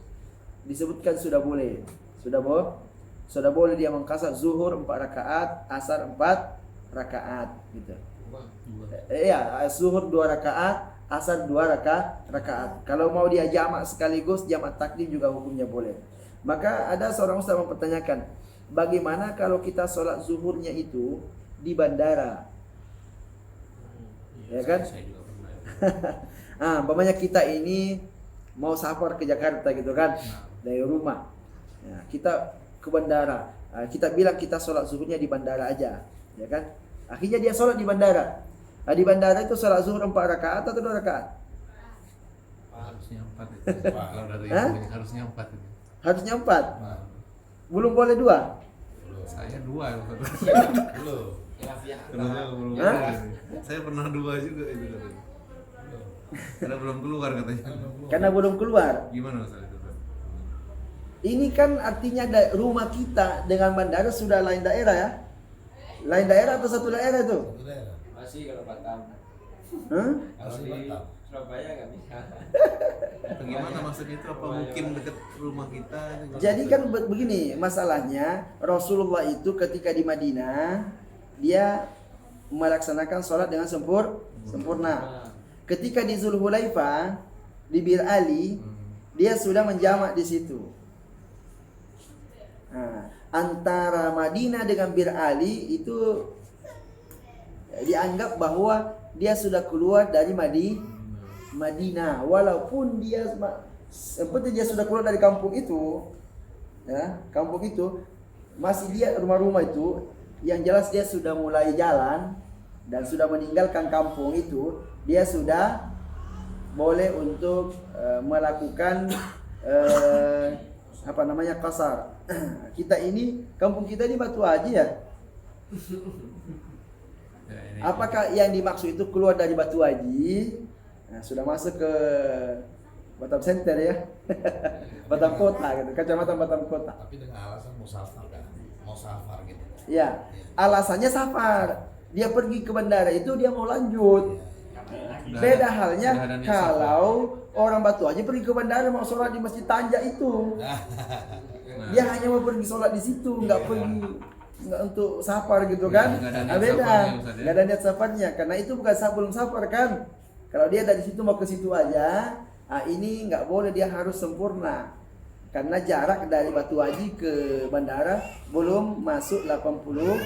Disebutkan sudah boleh. Sudah boleh dia mengqasar zuhur 4 rakaat, asar 4 rakaat gitu. Iya, zuhur 2 rakaat, asar 2 rakaat. Kalau mau dia jamak sekaligus, jamak takdim juga hukumnya boleh. Maka ada seorang ustaz mempertanyakan, bagaimana kalau kita sholat zuhurnya itu di bandara? Ya kan? Umpamanya kita ini mau safar ke Jakarta gitu kan, dari rumah. Ya, kita ke bandara. Kita bilang kita sholat zuhurnya di bandara aja, ya kan? Akhirnya dia sholat di bandara. Di bandara itu sholat zuhur 4 rakaat atau 2 rakaat? Harusnya 4 itu. Kalau dari ini harusnya 4 itu. Harusnya 4. Belum boleh 2? Saya 2. Belum. Saya pernah 2 juga itu. Karena belum keluar katanya. Karena belum keluar. Gimana Ustaz itu? Ini kan artinya rumah kita dengan bandara sudah lain daerah ya? Lain daerah atau satu daerah itu? Masih kalau Batam. Hah? Kalau di Surabaya nggak bisa. Bagaimana maksudnya itu? Apa mungkin dekat rumah kita? Jadi kan begini masalahnya, Rasulullah itu ketika di Madinah dia melaksanakan sholat dengan sempurna. Ketika di Zulhulaifah di Bir Ali dia sudah menjamak di situ. Nah, antara Madinah dengan Bir Ali itu dianggap bahwa dia sudah keluar dari Madinah, walaupun dia seperti dia sudah keluar dari kampung itu, ya, kampung itu masih dia rumah-rumah itu, yang jelas dia sudah mulai jalan dan sudah meninggalkan kampung itu, dia sudah boleh untuk melakukan apa namanya qasar. Kita ini kampung kita di Batu Haji ya. Apakah yang dimaksud itu keluar dari Batu Haji? Nah, sudah masuk ke Batam Center ya. Batam Kota gitu, kecamatan Batam Kota. Tapi dengan alasan musafir kan, mau safar gitu. Ya, alasannya safar. Dia pergi ke bandara itu dia mau lanjut. Beda halnya kalau orang Batu Haji pergi ke bandara mau sholat di Masjid Tanja itu. Dia hanya mau pergi sholat di situ, nggak pergi nggak untuk safar gitu kan. Beda, nggak ada niat safarnya karena itu bukan belum safar kan. Kalau dia dari situ mau ke situ aja, ini nggak boleh, dia harus sempurna. Karena jarak dari Batu Haji ke bandara belum masuk 80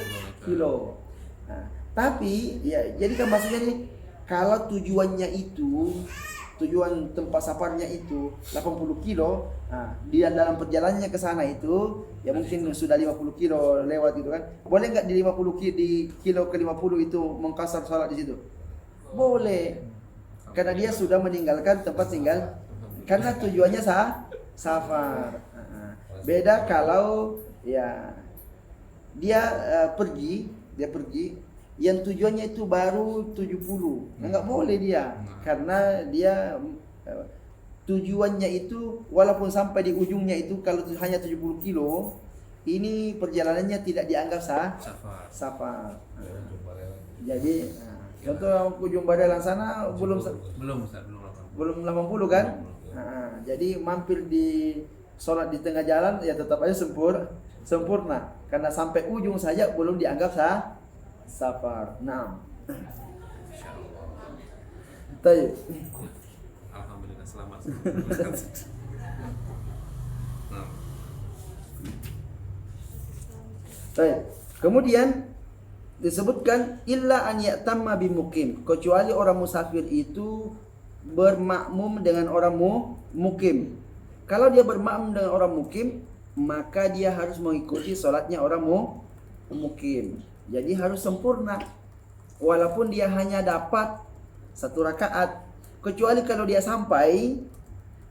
kilo. Nah, tapi ya jadi kan maksudnya nih, kalau tujuannya itu, tujuan tempat safarnya itu 80 kilo, dia dalam perjalanannya ke sana itu ya mungkin sudah 50 kilo lewat gitu kan. Boleh nggak di 50 kilo ke 50 itu mengkasar salat di situ? Boleh. Karena dia sudah meninggalkan tempat tinggal karena tujuannya safar. Beda kalau ya dia pergi yang tujuannya itu baru 70. Nggak boleh dia karena dia tujuannya itu walaupun sampai di ujungnya itu kalau hanya 70 kilo, ini perjalanannya tidak dianggap safar. Jadi contoh ujung Badalang sana belum Ustaz, 80 kan? Jadi mampir di sholat di tengah jalan ya tetap aja sempurna karena sampai ujung saja belum dianggap safar. Nah. Baik. Alhamdulillah selamat. Baik. Kemudian disebutkan illa an ya'tamma bimuqim, kecuali orang musafir itu bermakmum dengan orang mukim. Kalau dia bermakmum dengan orang mukim, maka dia harus mengikuti sholatnya orang mukim. Jadi harus sempurna. Walaupun dia hanya dapat 1 rakaat, kecuali kalau dia sampai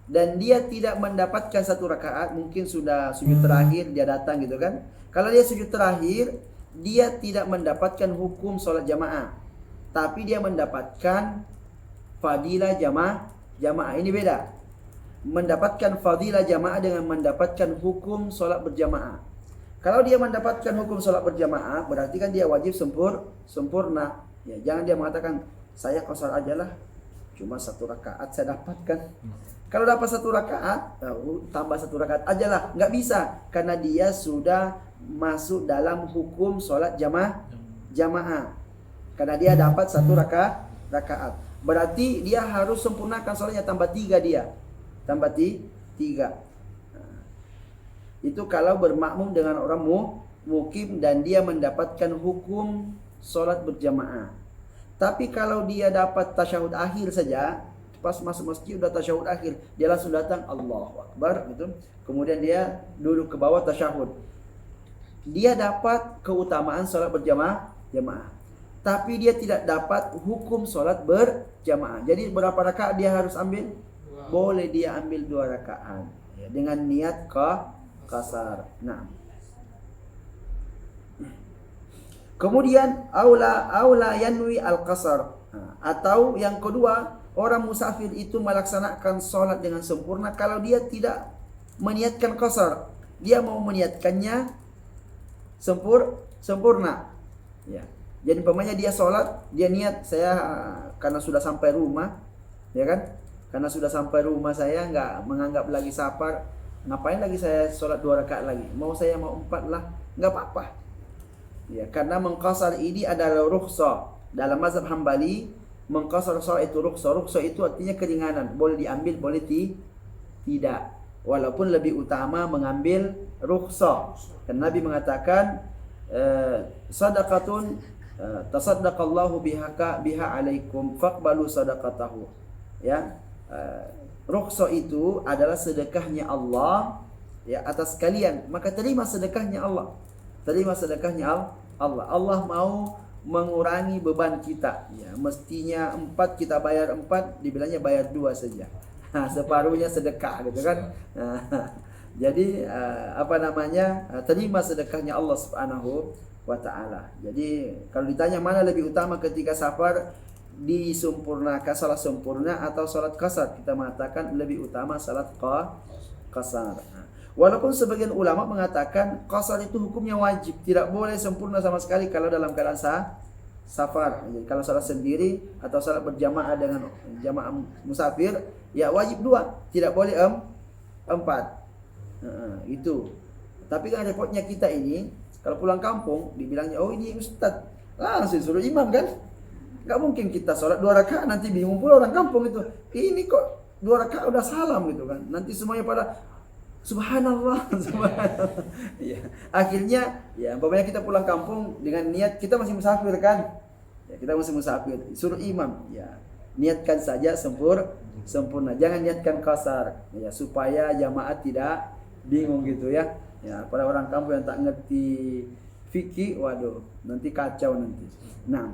dan dia tidak mendapatkan 1 rakaat, mungkin sudah sujud terakhir dia datang gitu kan. Kalau dia sujud terakhir, dia tidak mendapatkan hukum sholat jamaah, tapi dia mendapatkan fadilah jamaah. Ini beda. Mendapatkan fadilah jamaah dengan mendapatkan hukum sholat berjamaah. Kalau dia mendapatkan hukum sholat berjamaah, berarti kan dia wajib sempurna. Ya, jangan dia mengatakan saya qasar aja lah, cuma 1 rakaat saya dapatkan. Kalau dapat 1 rakaat, tambah 1 rakaat aja lah, nggak bisa karena dia sudah masuk dalam hukum sholat jamaah. Karena dia dapat 1 rakaat. Berarti dia harus sempurnakan sholatnya, tambah 3 dia. Tambah 3. Itu kalau bermakmum dengan orang mukim dan dia mendapatkan hukum sholat berjamaah. Tapi kalau dia dapat tasyahud akhir saja, pas masuk masjid udah tasyahud akhir, dia langsung datang Allahu Akbar gitu. Kemudian dia duduk ke bawah tasyahud. Dia dapat keutamaan sholat berjamaah, tapi dia tidak dapat hukum sholat berjamaah. Jadi berapa rakaat dia harus ambil? Boleh dia ambil 2 rakaat ya, dengan niat qasar. Nah. Kemudian aula yanwi al-qasar. Atau yang kedua, orang musafir itu melaksanakan sholat dengan sempurna kalau dia tidak meniatkan qasar. Dia mau meniatkannya sempurna. Ya. Jadi umpamanya dia sholat, dia niat saya karena sudah sampai rumah, ya kan? Karena sudah sampai rumah saya nggak menganggap lagi safar, ngapain lagi saya sholat 2 rakaat lagi? Mau saya mau 4 lah, nggak apa-apa. Ya, karena mengqasar ini adalah rukhsah. Dalam mazhab Hambali, mengqasar sholat itu rukhsah. Rukhsah itu artinya keringanan, boleh diambil, boleh tidak. Walaupun lebih utama mengambil rukhsah. Dan Nabi mengatakan sadaqatun tasaddaqallahu biha alaikum faqbalu sadaqatahu. Ya. Rukhsah itu adalah sedekahnya Allah ya atas kalian, maka terima sedekahnya Allah. Terima sedekahnya Allah. Allah mau mengurangi beban kita. Ya, mestinya 4 kita bayar 4, dibilangnya bayar 2 saja. Nah, separuhnya sedekah gitu kan. Nah, jadi terima sedekahnya Allah Subhanahu wa taala. Jadi kalau ditanya mana lebih utama ketika safar, disempurnakan salat sempurna atau salat qasar, kita mengatakan lebih utama salat qasar. Walaupun sebagian ulama mengatakan qasar itu hukumnya wajib, tidak boleh sempurna sama sekali kalau dalam keadaan safar. Jadi kalau salat sendiri atau salat berjamaah dengan jamaah musafir, ya wajib 2, tidak boleh 4. Itu. Tapi kan repotnya kita ini, kalau pulang kampung dibilangnya, oh ini ustaz, langsung suruh imam kan. Gak mungkin kita sholat 2 rakaat nanti bingung pula orang kampung itu. Ini kok 2 rakaat udah salam gitu kan. Nanti semuanya pada subhanallah, subhanallah. Ya, akhirnya ya umpamanya kita pulang kampung dengan niat kita masih musafir kan. Ya, kita masih musafir, suruh imam. Ya, niatkan saja sempurna. Jangan niatkan qasar ya supaya jamaah tidak bingung gitu ya. Ya, pada orang kampung yang tak ngerti fikih, waduh, nanti kacau nanti. Nah,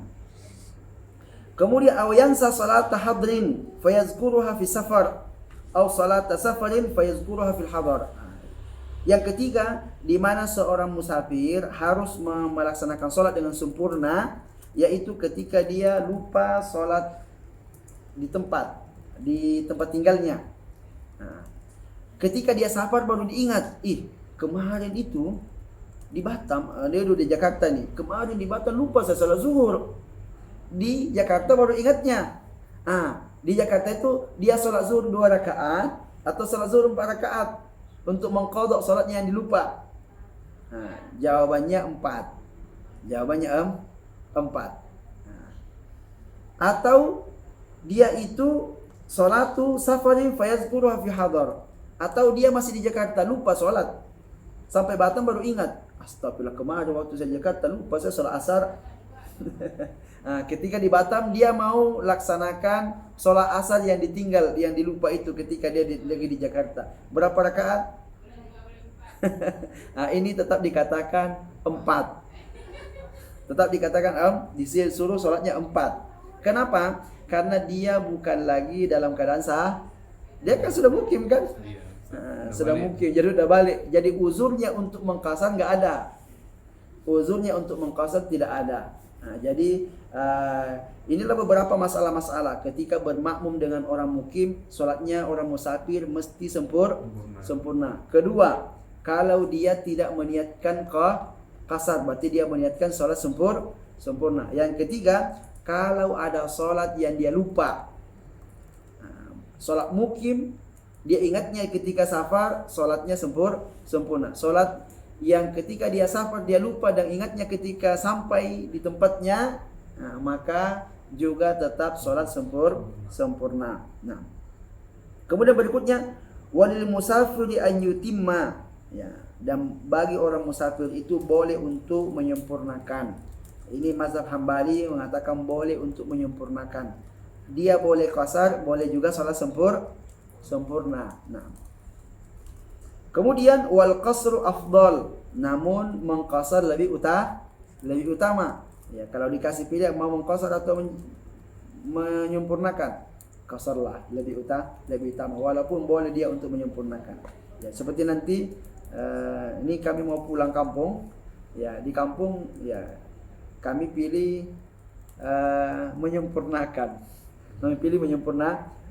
kemudian awayansa salat hadrin fayazkuruha fi safar atau salat safarin fayazkuruha fil hadar. Yang ketiga, di mana seorang musafir harus melaksanakan salat dengan sempurna, yaitu ketika dia lupa salat di tempat tinggalnya. Nah, ketika dia safar baru diingat, kemarin itu di Batam, dia udah di Jakarta nih. Kemarin di Batam lupa saya salat zuhur. Di Jakarta baru ingatnya. Di Jakarta itu dia sholat zuhur 2 rakaat atau sholat zuhur 4 rakaat untuk mengqadha sholatnya yang dilupa. Jawabannya 4. Jawabannya 4. Atau dia itu sholatu safarin fayazkuruha fi hadar, atau dia masih di Jakarta lupa sholat sampai Batam baru ingat, astagfirullah kemarin waktu saya di Jakarta lupa saya sholat asar. Ketika di Batam dia mau laksanakan sholat asar yang ditinggal, yang dilupa itu ketika dia lagi di Jakarta. Berapa rakaat? Ini tetap dikatakan 4. Tetap dikatakan disuruh sholatnya 4. Kenapa? Karena dia bukan lagi dalam keadaan sah. Dia kan sudah mukim kan? Sudah mukim, jadi udah balik. Jadi uzurnya untuk mengqasar nggak ada. Uzurnya untuk mengqasar tidak ada. Jadi inilah beberapa masalah-masalah ketika bermakmum dengan orang mukim, sholatnya orang musafir mesti sempurna. Kedua, kalau dia tidak meniatkan qasar, berarti dia meniatkan sholat sempurna. Yang ketiga, kalau ada sholat yang dia lupa, sholat mukim dia ingatnya ketika safar, sholatnya sempurna. Sholat yang ketika dia safar dia lupa dan ingatnya ketika sampai di tempatnya, maka juga tetap sholat sempurna. Nah, kemudian berikutnya walil musafiri an yutimma, ya, dan bagi orang musafir itu boleh untuk menyempurnakan. Ini mazhab Hambali mengatakan boleh untuk menyempurnakan. Dia boleh qasar, boleh juga sholat sempurna. Nah, kemudian wal qasru afdal, namun mengqasar lebih utama. Ya, kalau dikasih pilih mau mengqasar atau menyempurnakan, qasarlah lebih utama walaupun boleh dia untuk menyempurnakan. Ya, seperti nanti ini kami mau pulang kampung. Ya, di kampung ya kami pilih menyempurnakan. Kami pilih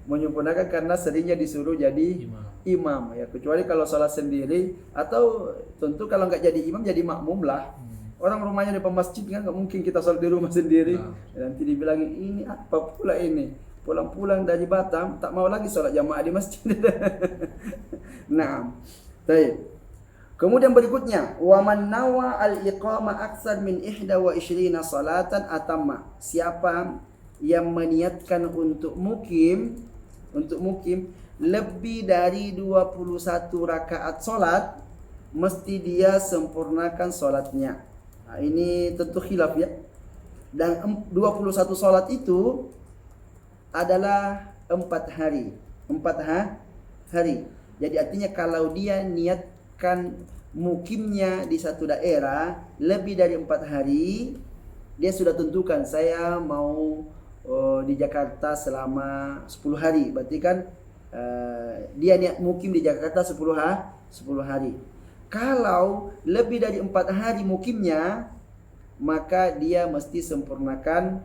menyempurnakan karena seringnya disuruh jadi imam ya, kecuali kalau salat sendiri atau tentu kalau nggak jadi imam jadi makmum lah. Orang rumahnya depan masjid kan, nggak mungkin kita sholat di rumah sendiri. Nah. Nanti dibilang ini apa pula ini? Pulang-pulang dari Batam tak mau lagi sholat jamaah di masjid. Nah, baik. Kemudian berikutnya, wa man nawa al-iqama aksar min 21 salatan atamma. Siapa yang meniatkan untuk mukim lebih dari 21 rakaat solat, mesti dia sempurnakan solatnya. Nah, ini tentu khilaf ya. Dan 21 solat itu adalah 4 hari. 4 hari. Jadi artinya kalau dia niatkan mukimnya di satu daerah lebih dari 4 hari, dia sudah tentukan saya mau di Jakarta selama 10 hari. Berarti kan dia niat mukim di Jakarta 10 hari. Kalau lebih dari 4 hari mukimnya, maka dia mesti sempurnakan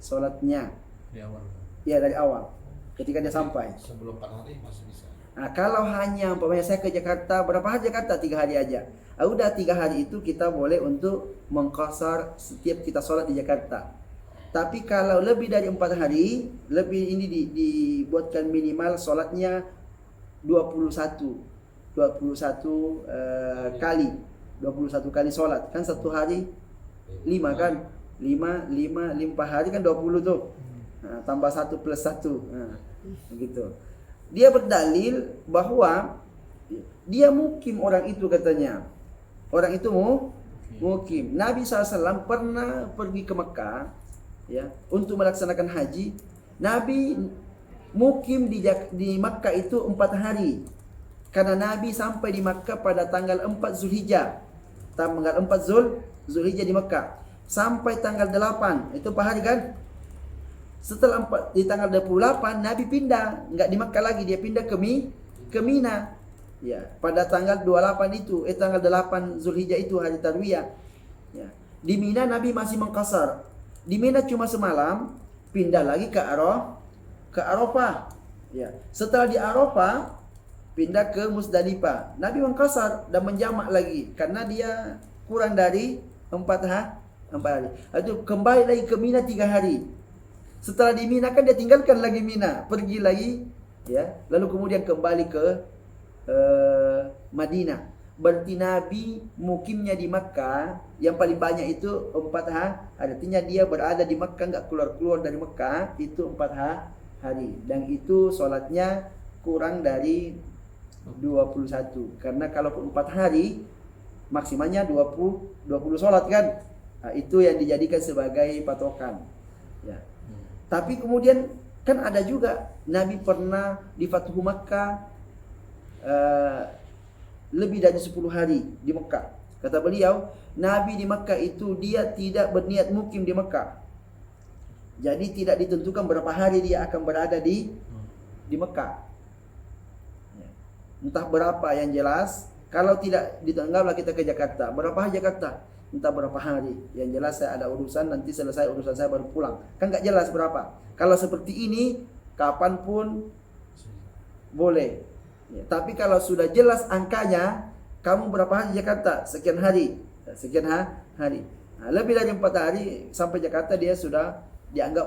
sholatnya. Di awal. Ya, dari awal. Ketika dia sampai. Sebelum 4 hari masih bisa. Nah, kalau hanya umpamanya saya ke Jakarta, berapa hari Jakarta? 3 hari aja. Udah 3 hari itu kita boleh untuk mengqasar setiap kita sholat di Jakarta. Tapi kalau lebih dari 4 hari, lebih ini dibuatkan minimal sholatnya 21 kali. 21 kali sholat. Kan satu hari 5 kan? 5 hari kan 20 tuh. Nah, tambah 1 plus 1. Nah, begitu. Dia berdalil bahwa dia mukim orang itu katanya. Orang itu mukim. Nabi SAW pernah pergi ke Mekah ya untuk melaksanakan haji. Nabi mukim di Makkah itu 4 hari. Karena Nabi sampai di Makkah pada tanggal 4 Zulhijjah. Tanggal 4 Zulhijjah di Makkah. Sampai tanggal 8. Itu apa hari kan? Setelah di tanggal 28 Nabi pindah, enggak di Makkah lagi, dia pindah ke Mina. Ya, pada tanggal 28 itu, tanggal 8 Zulhijjah itu hari tarwiyah. Ya. Di Mina Nabi masih mengqasar. Di Mina cuma semalam, pindah lagi ke Arafah. Ya. Setelah di Arafah pindah ke Musdalifah. Nabi mengqasar dan menjamak lagi karena dia kurang dari 4 hari. Lalu kembali lagi ke Mina 3 hari. Setelah di Mina kan dia tinggalkan lagi Mina, pergi lagi ya. Lalu kemudian kembali ke Madinah. Berarti Nabi mukimnya di Makkah yang paling banyak itu 4 hari. Artinya dia berada di Makkah, enggak keluar-keluar dari Makkah itu 4 hari. Dan itu sholatnya kurang dari 21. Karena kalau 4 hari maksimalnya 20 sholat kan. Nah, itu yang dijadikan sebagai patokan. Ya. Tapi kemudian kan ada juga Nabi pernah di Fathu Makkah lebih dari 10 hari di Mekah. Kata beliau, Nabi di Mekah itu dia tidak berniat mukim di Mekah. Jadi tidak ditentukan berapa hari dia akan berada di Mekah. Entah berapa yang jelas. Kalau tidak ditanggallah kita ke Jakarta. Berapa hari Jakarta? Entah berapa hari. Yang jelas saya ada urusan, nanti selesai urusan saya baru pulang. Kan gak jelas berapa. Kalau seperti ini, kapanpun boleh. Ya, tapi kalau sudah jelas angkanya, kamu berapa hari Jakarta? Sekian hari. Sekian hari. Nah, lebih dari 4 hari sampai Jakarta dia sudah dianggap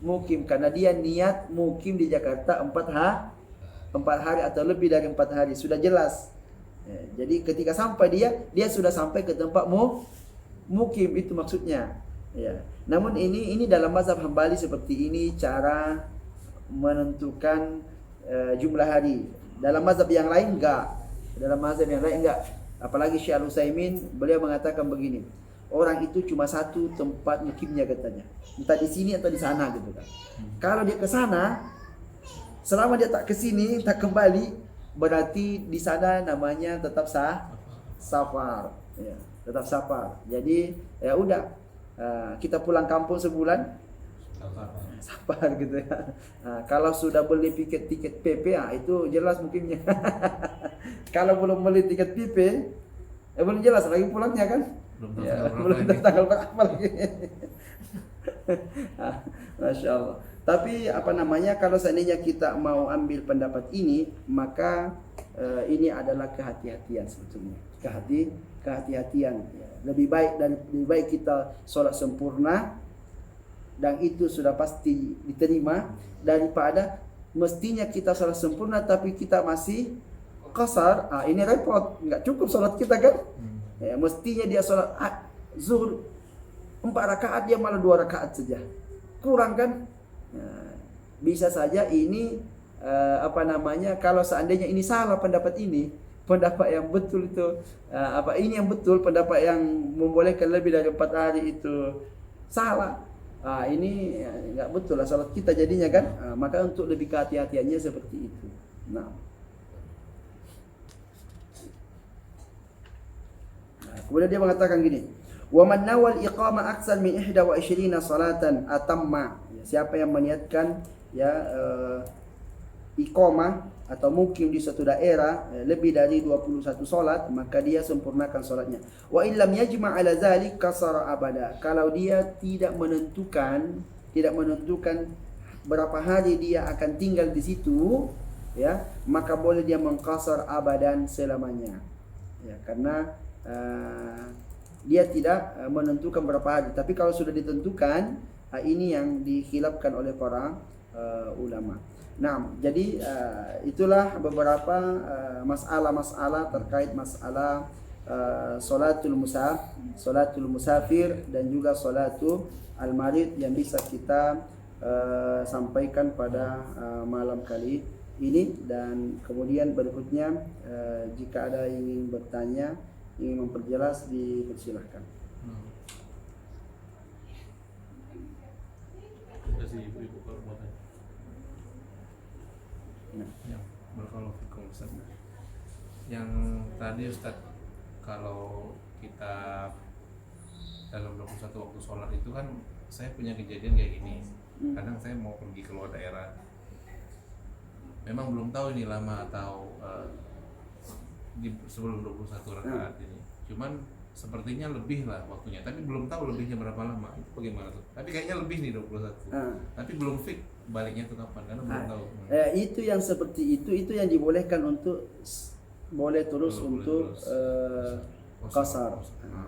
mukim. Karena dia niat mukim di Jakarta 4 hari atau lebih dari 4 hari. Sudah jelas. Ya, jadi ketika sampai dia sudah sampai ke tempat mukim, itu maksudnya. Ya. Namun ini dalam mazhab Hambali seperti ini cara menentukan jumlah hari. Dalam mazhab yang lain enggak. Apalagi Syekh Al-Utsaimin beliau mengatakan begini. Orang itu cuma satu tempat mukimnya katanya. Entah di sini atau di sana gitu kan. Kalau dia ke sana, selama dia tak ke sini, tak kembali, berarti di sana namanya tetap safar. Ya, tetap safar. Jadi ya udah, kita pulang kampung sebulan safar gitu ya. Nah, kalau sudah beli tiket PP, itu jelas mukimnya. Kalau belum beli tiket PP, belum jelas lagi pulangnya kan. Belum tanggal berapa lagi. Masya Allah. Tapi kalau seandainya kita mau ambil pendapat ini, maka ini adalah kehati-hatian sebetulnya. Kehati-hatian. Ya. Lebih baik kita solat sempurna dan itu sudah pasti diterima daripada mestinya kita solat sempurna tapi kita masih qasar. Ini repot, nggak cukup solat kita kan? Ya, mestinya dia solat zuhur 4 rakaat dia malah 2 rakaat saja, kurang kan? Ya, bisa saja ini kalau seandainya ini salah pendapat ini, pendapat yang betul itu ini yang betul, pendapat yang membolehkan lebih dari 4 hari itu salah. Ini nggak betul lah salat kita jadinya kan. Maka untuk lebih kehati-hatiannya seperti itu. Nah, kemudian dia mengatakan gini, wa man nawal iqama aksar min 21 salatan atamma. Siapa yang meniatkan iqamah atau mukim di suatu daerah lebih dari 21 solat, maka dia sempurnakan solatnya. Wa illam yajma' ala zalik kasara abada. Kalau dia tidak menentukan berapa hari dia akan tinggal di situ, ya, maka boleh dia mengqasar abadan selamanya. Ya, karena dia tidak menentukan berapa hari. Tapi kalau sudah ditentukan, ini yang dikhilafkan oleh para ulama. Nah, jadi itulah beberapa masalah-masalah terkait masalah salatul musafir dan juga salatul al-marid yang bisa kita sampaikan pada malam kali ini. Dan kemudian berikutnya jika ada yang ingin bertanya, ingin memperjelas, dipersilahkan. Ada sih ibu-ibu kalau mau tanya. Ya, barakallahu fikum Ustaz. Yang tadi Ustaz, kalau kita dalam 21 waktu sholat itu kan saya punya kejadian kayak gini. Kadang saya mau pergi keluar daerah, memang belum tahu ini lama atau sebelum 21 rakaat ini. Cuman sepertinya lebih lah waktunya, tapi belum tahu lebihnya berapa lama. Itu bagaimana tuh? Tapi kayaknya lebih nih 21. Tapi belum fix baliknya tuh kapan, karena belum tahu. Itu yang seperti itu yang dibolehkan untuk boleh terus untuk qasar.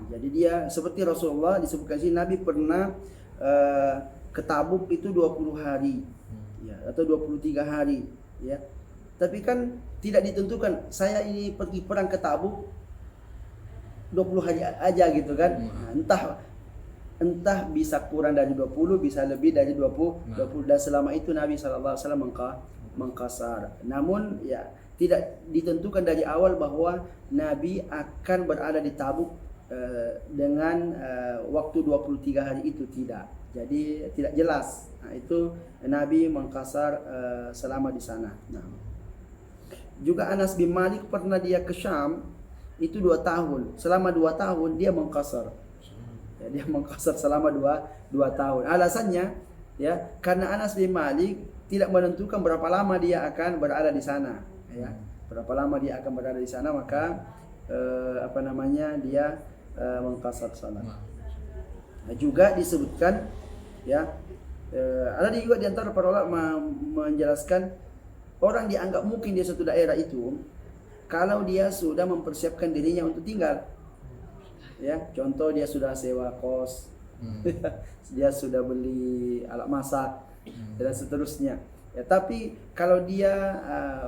Jadi dia seperti Rasulullah disebutkan sini, Nabi pernah ke Tabuk itu 20 hari ya, atau 23 hari ya. Tapi kan tidak ditentukan saya ini pergi perang ke Tabuk 20 hari aja gitu kan. Entah bisa kurang dari 20, bisa lebih dari 20. Dan selama itu Nabi SAW mengqasar. Namun ya tidak ditentukan dari awal bahwa Nabi akan berada di Tabuk dengan waktu 23 hari itu, tidak. Jadi tidak jelas. Nah, itu Nabi mengqasar selama di sana. Nah, juga Anas bin Malik pernah dia ke Syam itu 2 tahun. Selama 2 tahun dia mengqasar. Ya, dia mengqasar selama 2 tahun. Alasannya ya karena Anas bin Malik tidak menentukan berapa lama dia akan berada di sana, ya. Berapa lama dia akan berada di sana, maka dia mengqasar salat. Nah, juga disebutkan ya ada juga di antara para ulama menjelaskan orang dianggap mungkin di suatu daerah itu kalau dia sudah mempersiapkan dirinya untuk tinggal. Ya, contoh dia sudah sewa kos, dia sudah beli alat masak dan seterusnya. Ya, tapi kalau dia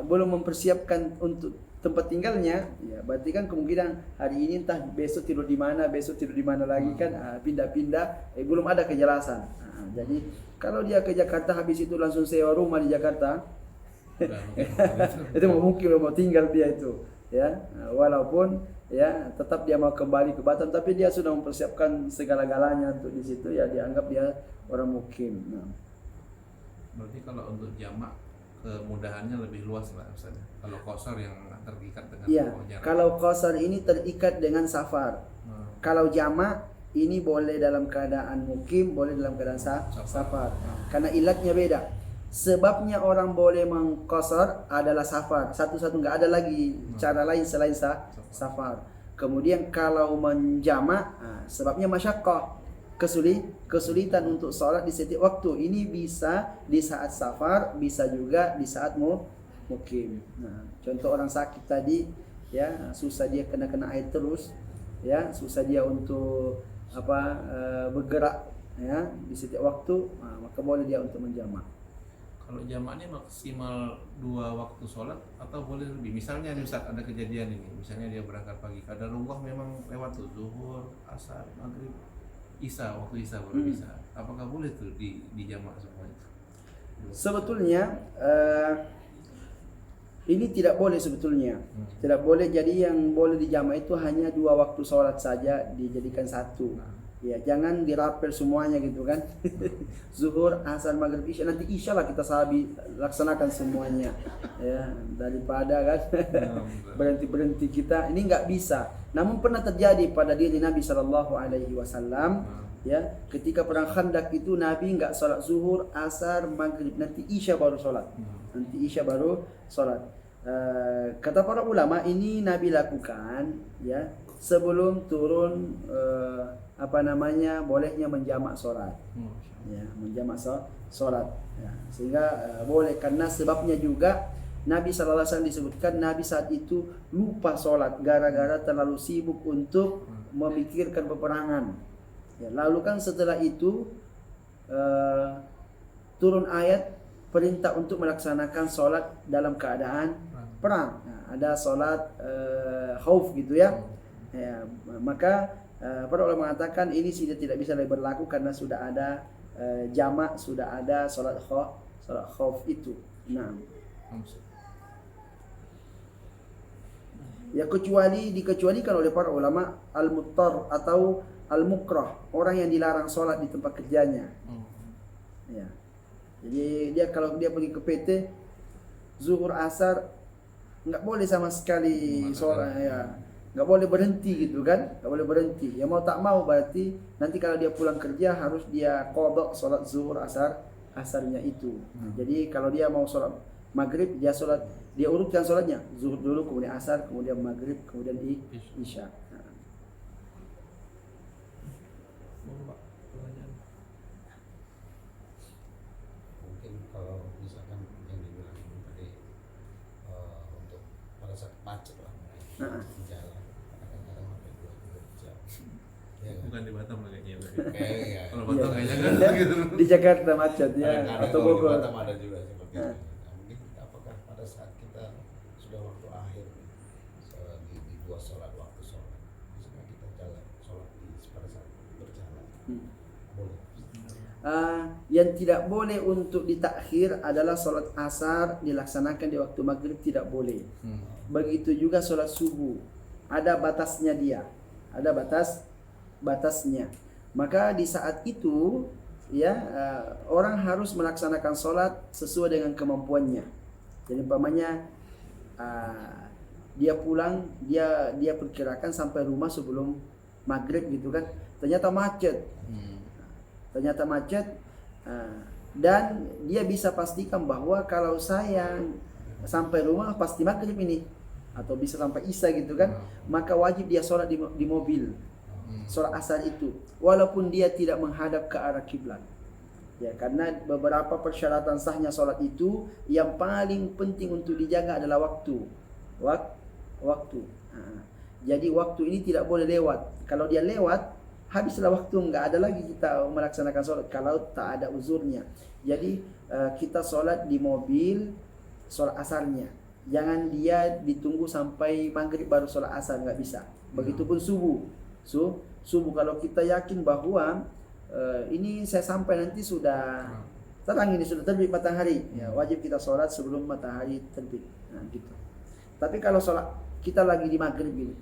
belum mempersiapkan untuk tempat tinggalnya, ya berarti kan kemungkinan hari ini entah besok tidur di mana, besok tidur di mana lagi kan, pindah-pindah, belum ada kejelasan. Jadi kalau dia ke Jakarta habis itu langsung sewa rumah di Jakarta, itu mungkin mau tinggal dia itu, ya walaupun ya tetap dia mau kembali ke Batam, tapi dia sudah mempersiapkan segala-galanya untuk di situ, ya dianggap dia orang mukim. Nah, berarti kalau untuk jamak kemudahannya lebih luas lah Ustaz. Kalau qasar yang terikat dengan jarak. Kalau qasar ini terikat dengan safar. Kalau jamak ini boleh dalam keadaan mukim, boleh dalam keadaan safar. Karena ilatnya beda. Sebabnya orang boleh mengqasar adalah safar. Satu-satu, nggak ada lagi cara lain selain safar. Kemudian kalau menjamak, sebabnya masyaqqah, kesulitan untuk sholat di setiap waktu. Ini bisa di saat safar, bisa juga di saat mukim. Nah, contoh orang sakit tadi, ya susah dia kena air terus, ya susah dia untuk bergerak, ya di setiap waktu, maka boleh dia untuk menjamak. Kalau jamaknya maksimal 2 waktu sholat atau boleh lebih? Misalnya nih Ustaz, ada kejadian ini, misalnya dia berangkat pagi, qadarullah memang lewat tuh zuhur, asar, maghrib, isya, waktu isya baru bisa. Apakah boleh tuh dijamak semua itu? Sebetulnya ini tidak boleh sebetulnya. Tidak boleh. Jadi yang boleh dijamak itu hanya 2 waktu sholat saja dijadikan satu. Ya, jangan dirapel semuanya gitu kan. Zuhur, asar, maghrib, isya. Nanti isya lah kita laksanakan semuanya. Ya, daripada kan berhenti kita. Ini nggak bisa. Namun pernah terjadi pada diri Nabi Shallallahu Alaihi Wasallam. Ya, ketika perang Khandaq itu Nabi nggak sholat zuhur, asar, maghrib. Nanti isya baru sholat. Kata para ulama ini Nabi lakukan ya sebelum turun bolehnya menjamak sholat, ya menjamak sholat, ya. Sehingga boleh karena sebabnya juga Nabi SAW disebutkan Nabi saat itu lupa sholat gara-gara terlalu sibuk untuk memikirkan peperangan. Ya, lalu kan setelah itu turun ayat perintah untuk melaksanakan sholat dalam keadaan perang. Nah, ada sholat khauf gitu ya. Ya, maka para ulama mengatakan ini sudah tidak bisa lagi berlaku karena sudah ada jamak, sudah ada sholat khauf itu. Nah, ya dikecualikan oleh para ulama al-muttar atau al-mukrah, orang yang dilarang sholat di tempat kerjanya. Ya. Jadi kalau dia pergi ke PT zuhur asar nggak boleh sama sekali sholat, ya nggak boleh berhenti gitu kan, nggak boleh berhenti. Ya mau tak mau berarti nanti kalau dia pulang kerja harus dia qadha sholat zuhur asarnya itu. Jadi kalau dia mau sholat maghrib dia urutkan sholatnya zuhur dulu, kemudian asar, kemudian maghrib, kemudian isya. Mungkin kalau misalkan yang dibilang tadi untuk pada saat macet lah di jalan kadang-kadang sampai 2 jam. Ya, kan? Bukan di Batam lah kayaknya. Iya. Kalau Batam kayaknya kan gitu. Di Jakarta macet ya, Kadang-kadang atau kalau di Bogor. Batam ada juga seperti itu. Nah, mungkin apakah pada saat kita sudah waktu akhir di 2 sholat waktu sholat, misalnya kita jalan sholat pada saat berjalan, boleh? Yang tidak boleh untuk ditakhir adalah sholat asar dilaksanakan di waktu maghrib, tidak boleh. Begitu juga sholat subuh, ada batasnya dia, ada batasnya. Maka di saat itu ya orang harus melaksanakan sholat sesuai dengan kemampuannya. Jadi umpamanya dia pulang, dia perkirakan sampai rumah sebelum maghrib gitu kan, ternyata macet. Dan dia bisa pastikan bahwa kalau saya sampai rumah pasti maghrib ini, atau bisa sampai isya gitu kan, maka wajib dia sholat di mobil, sholat asar itu, walaupun dia tidak menghadap ke arah kiblat. Ya, karena beberapa persyaratan sahnya sholat itu yang paling penting untuk dijaga adalah waktu. Jadi waktu ini tidak boleh lewat. Kalau dia lewat, habislah waktu, nggak ada lagi kita melaksanakan sholat kalau tak ada uzurnya. Jadi kita sholat di mobil, sholat asarnya. Jangan dia ditunggu sampai maghrib baru sholat asar, nggak bisa. Begitupun subuh. Subuh kalau kita yakin bahwa ini saya sampai nanti sudah terang, ini sudah terbit matahari, ya wajib kita sholat sebelum matahari terbit. Nah, gitu. Tapi kalau sholat kita lagi di maghrib ini,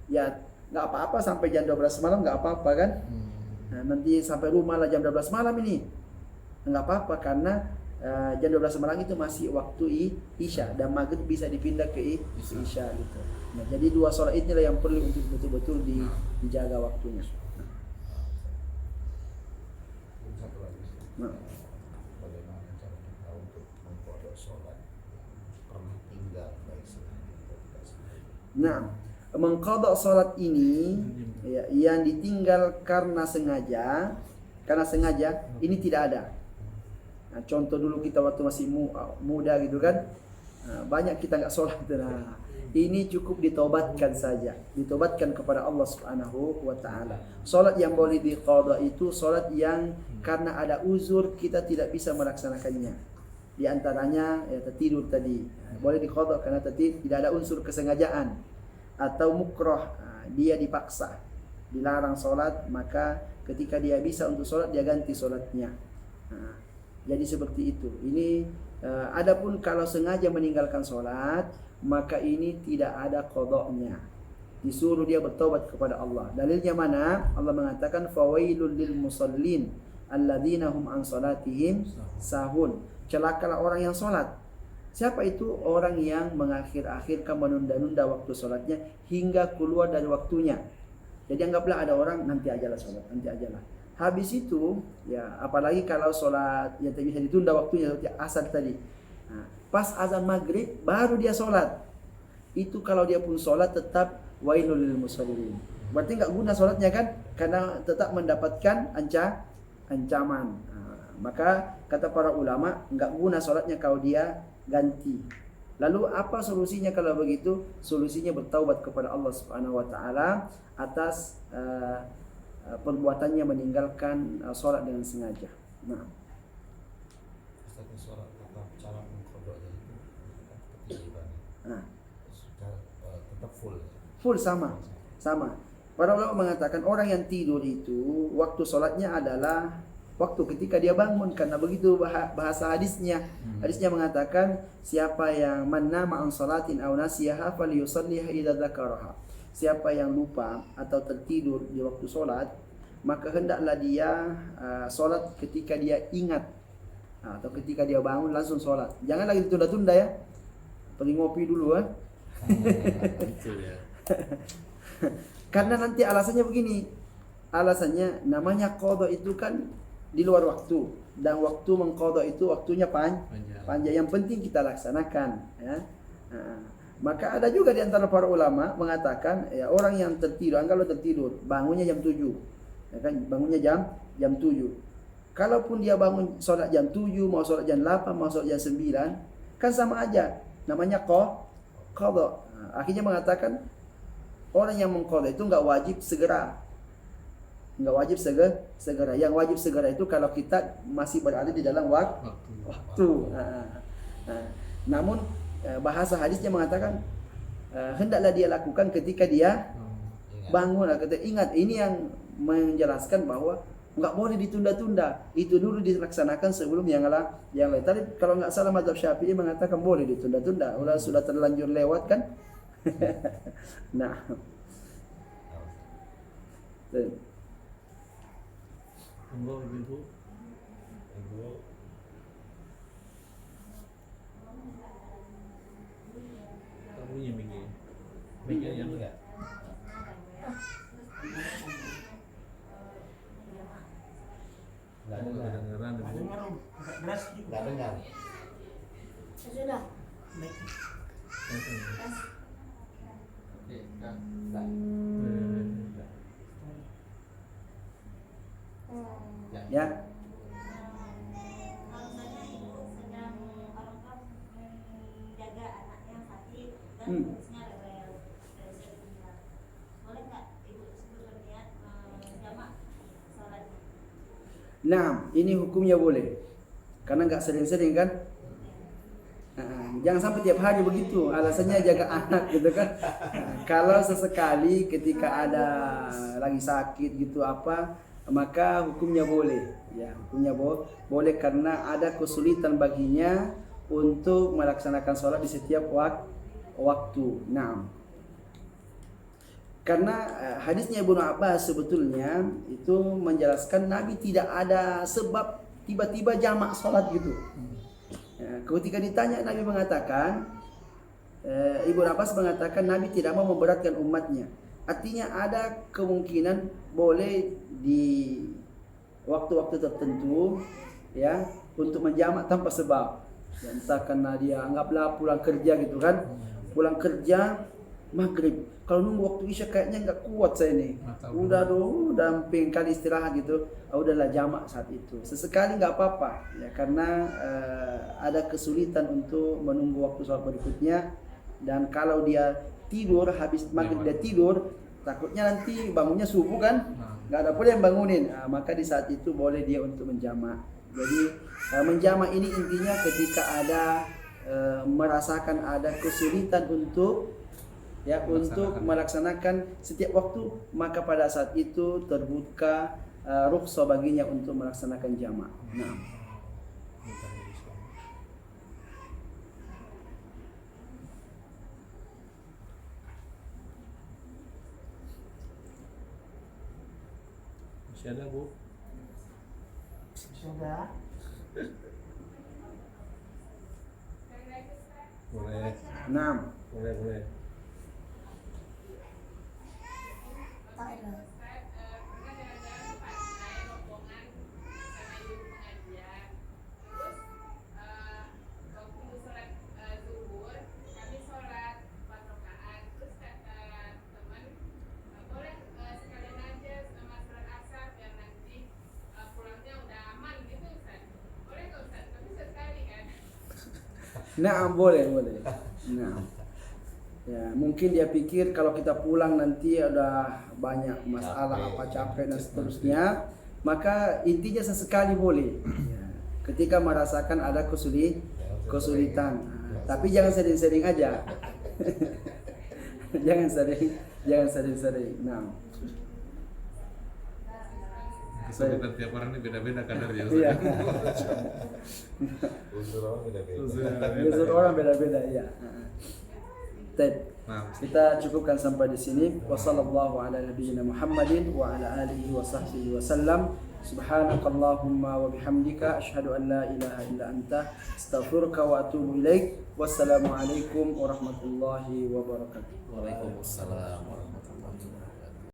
ya nggak apa-apa sampai jam 12 malam, nggak apa-apa kan. Nah, nanti sampai rumah lah jam 12 malam ini, nggak apa-apa karena jam 12 malam itu masih waktu isya, dan maghrib bisa dipindah ke isya gitu. Nah, jadi 2 sholat inilah yang perlu untuk betul-betul dijaga waktunya. Satu lagi, bagaimana cara kita untuk mengkodok sholat pernah tinggal baik sengaja atau tidak sengaja? Nah, mengqadha salat ini ya, yang ditinggal karena sengaja ini tidak ada. Nah, contoh dulu kita waktu masih muda gitu kan, banyak kita nggak sholat. Nah, ini cukup ditobatkan saja, ditobatkan kepada Allah Subhanahu wa taala. Salat yang boleh diqadha itu salat yang karena ada uzur kita tidak bisa melaksanakannya. Di antaranya ya tertidur tadi. Boleh diqadha karena tadi tidak ada unsur kesengajaan atau mukroh, dia dipaksa, dilarang salat, maka ketika dia bisa untuk salat dia ganti salatnya. Jadi seperti itu. Ini adapun kalau sengaja meninggalkan salat, maka ini tidak ada qadanya. Disuruh dia bertobat kepada Allah. Dalilnya mana? Allah mengatakan fawailul lil musallin alladzina hum an salatihim sahun. Celakalah orang yang salat. Siapa itu? Orang yang mengakhir-akhirkan, menunda-nunda waktu salatnya hingga keluar dari waktunya. Jadi anggaplah ada orang nanti ajalah salat, nanti ajalah. Habis itu, ya apalagi kalau salat yang bisa ditunda waktunya seperti asar tadi. Pas azan maghrib baru dia sholat. Itu kalau dia pun sholat tetap wailul lil musallin. Berarti nggak guna sholatnya kan? Karena tetap mendapatkan ancaman. Maka kata para ulama nggak guna sholatnya kalau dia ganti. Lalu apa solusinya kalau begitu? Solusinya bertaubat kepada Allah Subhanahu wa taala atas perbuatannya meninggalkan sholat dengan sengaja. Nah, sholat tetap cara mengkodoknya itu ketiduran. Tetap full sama. Para ulama mengatakan orang yang tidur itu waktu sholatnya adalah waktu ketika dia bangun, karena begitu bahasa hadisnya. Hadisnya mengatakan siapa yang nama an salatin aw nasiyaha falyusalliha idza dzakaraha. Siapa yang lupa atau tertidur di waktu sholat, maka hendaklah dia sholat ketika dia ingat. Atau ketika dia bangun langsung sholat. Jangan lagi ditunda-tunda ya. Pergi ngopi dulu ya. Karena nanti alasannya begini. Alasannya namanya qadha itu kan di luar waktu. Dan waktu mengqadha itu waktunya panjang. Yang penting kita laksanakan ya. Maka ada juga di antara para ulama mengatakan ya, orang yang tertidur, anggaplah tertidur, bangunnya jam 7. Ya kan, bangunnya jam 7. Kalaupun dia bangun sholat jam 7, mau sholat jam 8, mau sholat jam 9, kan sama aja. Namanya qadha. Akhirnya mengatakan orang yang mengqadha itu enggak wajib segera. Enggak wajib segera. Yang wajib segera itu kalau kita masih berada di dalam waktu. Namun bahasa hadisnya mengatakan hendaklah dia lakukan ketika dia bangun. Ingat, ini yang menjelaskan bahwa nggak boleh ditunda-tunda. Itu dulu dilaksanakan sebelum yang lain. Tadi kalau nggak salah mazhab Syafi'i mengatakan boleh ditunda-tunda. Sudah terlanjur lewat kan. Nah, Ibu. Bunyi mikir yang enggak. Nggak dengar. Nggak dengar. Sudah. ya. Kalau misalnya ibu sedang orang tua menjaga anaknya yang sakit dan kondisinya rewel, boleh nggak ibu tersebut berniat jamak sholat? Nah, ini hukumnya boleh. Karena nggak sering-sering kan. Jangan sampai tiap hari begitu. Alasannya jaga anak gitu kan. Kalau sesekali ketika ada lagi sakit gitu apa, maka hukumnya boleh. Ya, hukumnya boleh karena ada kesulitan baginya untuk melaksanakan sholat di setiap waktu. Nah, karena hadisnya Ibnu Abbas sebetulnya itu menjelaskan Nabi tidak ada sebab tiba-tiba jamak sholat gitu. Ketika ditanya Nabi mengatakan, Ibnu Abbas mengatakan Nabi tidak mau memberatkan umatnya. Artinya ada kemungkinan boleh di waktu-waktu tertentu ya untuk menjamak tanpa sebab. Ya, entah karena dia anggaplah pulang kerja gitu kan. Pulang kerja maghrib. kalau nunggu waktu isya kayaknya nggak kuat saya nih. Mata Udah pengen kali istirahat gitu. Udahlah jamak saat itu. Sesekali nggak apa-apa ya, karena ada kesulitan untuk menunggu waktu sholat berikutnya. Dan kalau dia tidur habis maghrib dia tidur, takutnya nanti bangunnya subuh kan, nggak ada pula yang bangunin. Maka di saat itu boleh dia untuk menjamak. Jadi menjamak ini intinya ketika ada merasakan ada kesulitan untuk untuk melaksanakan setiap waktu, maka pada saat itu terbuka rukhsah baginya untuk melaksanakan jamak. Nah, masih ada Bu? sudah. Boleh. Nah, Boleh. nah boleh. Nah, ya mungkin dia pikir kalau kita pulang nanti ada banyak masalah, capek dan seterusnya. Maka intinya sesekali boleh. Ya, ketika merasakan ada kesulitan. Tapi jangan sering-sering aja. jangan sering. Nah. Kesulitan tiap orang ini beda-beda kadarnya. Iya. Unsur orang beda-beda. Unsur orang beda-beda ya. Baik. Nah, Kita cukupkan sampai di sini. Wassallallahu ala nabiyyina Muhammadin wa ala alihi wa sahbihi wasallam. Subhanakallahumma wa bihamdika asyhadu an la ilaha illa anta astaghfiruka wa atubu ilaik. Wassalamualaikum warahmatullahi wabarakatuh. Waalaikumsalam warahmatullahi wabarakatuh.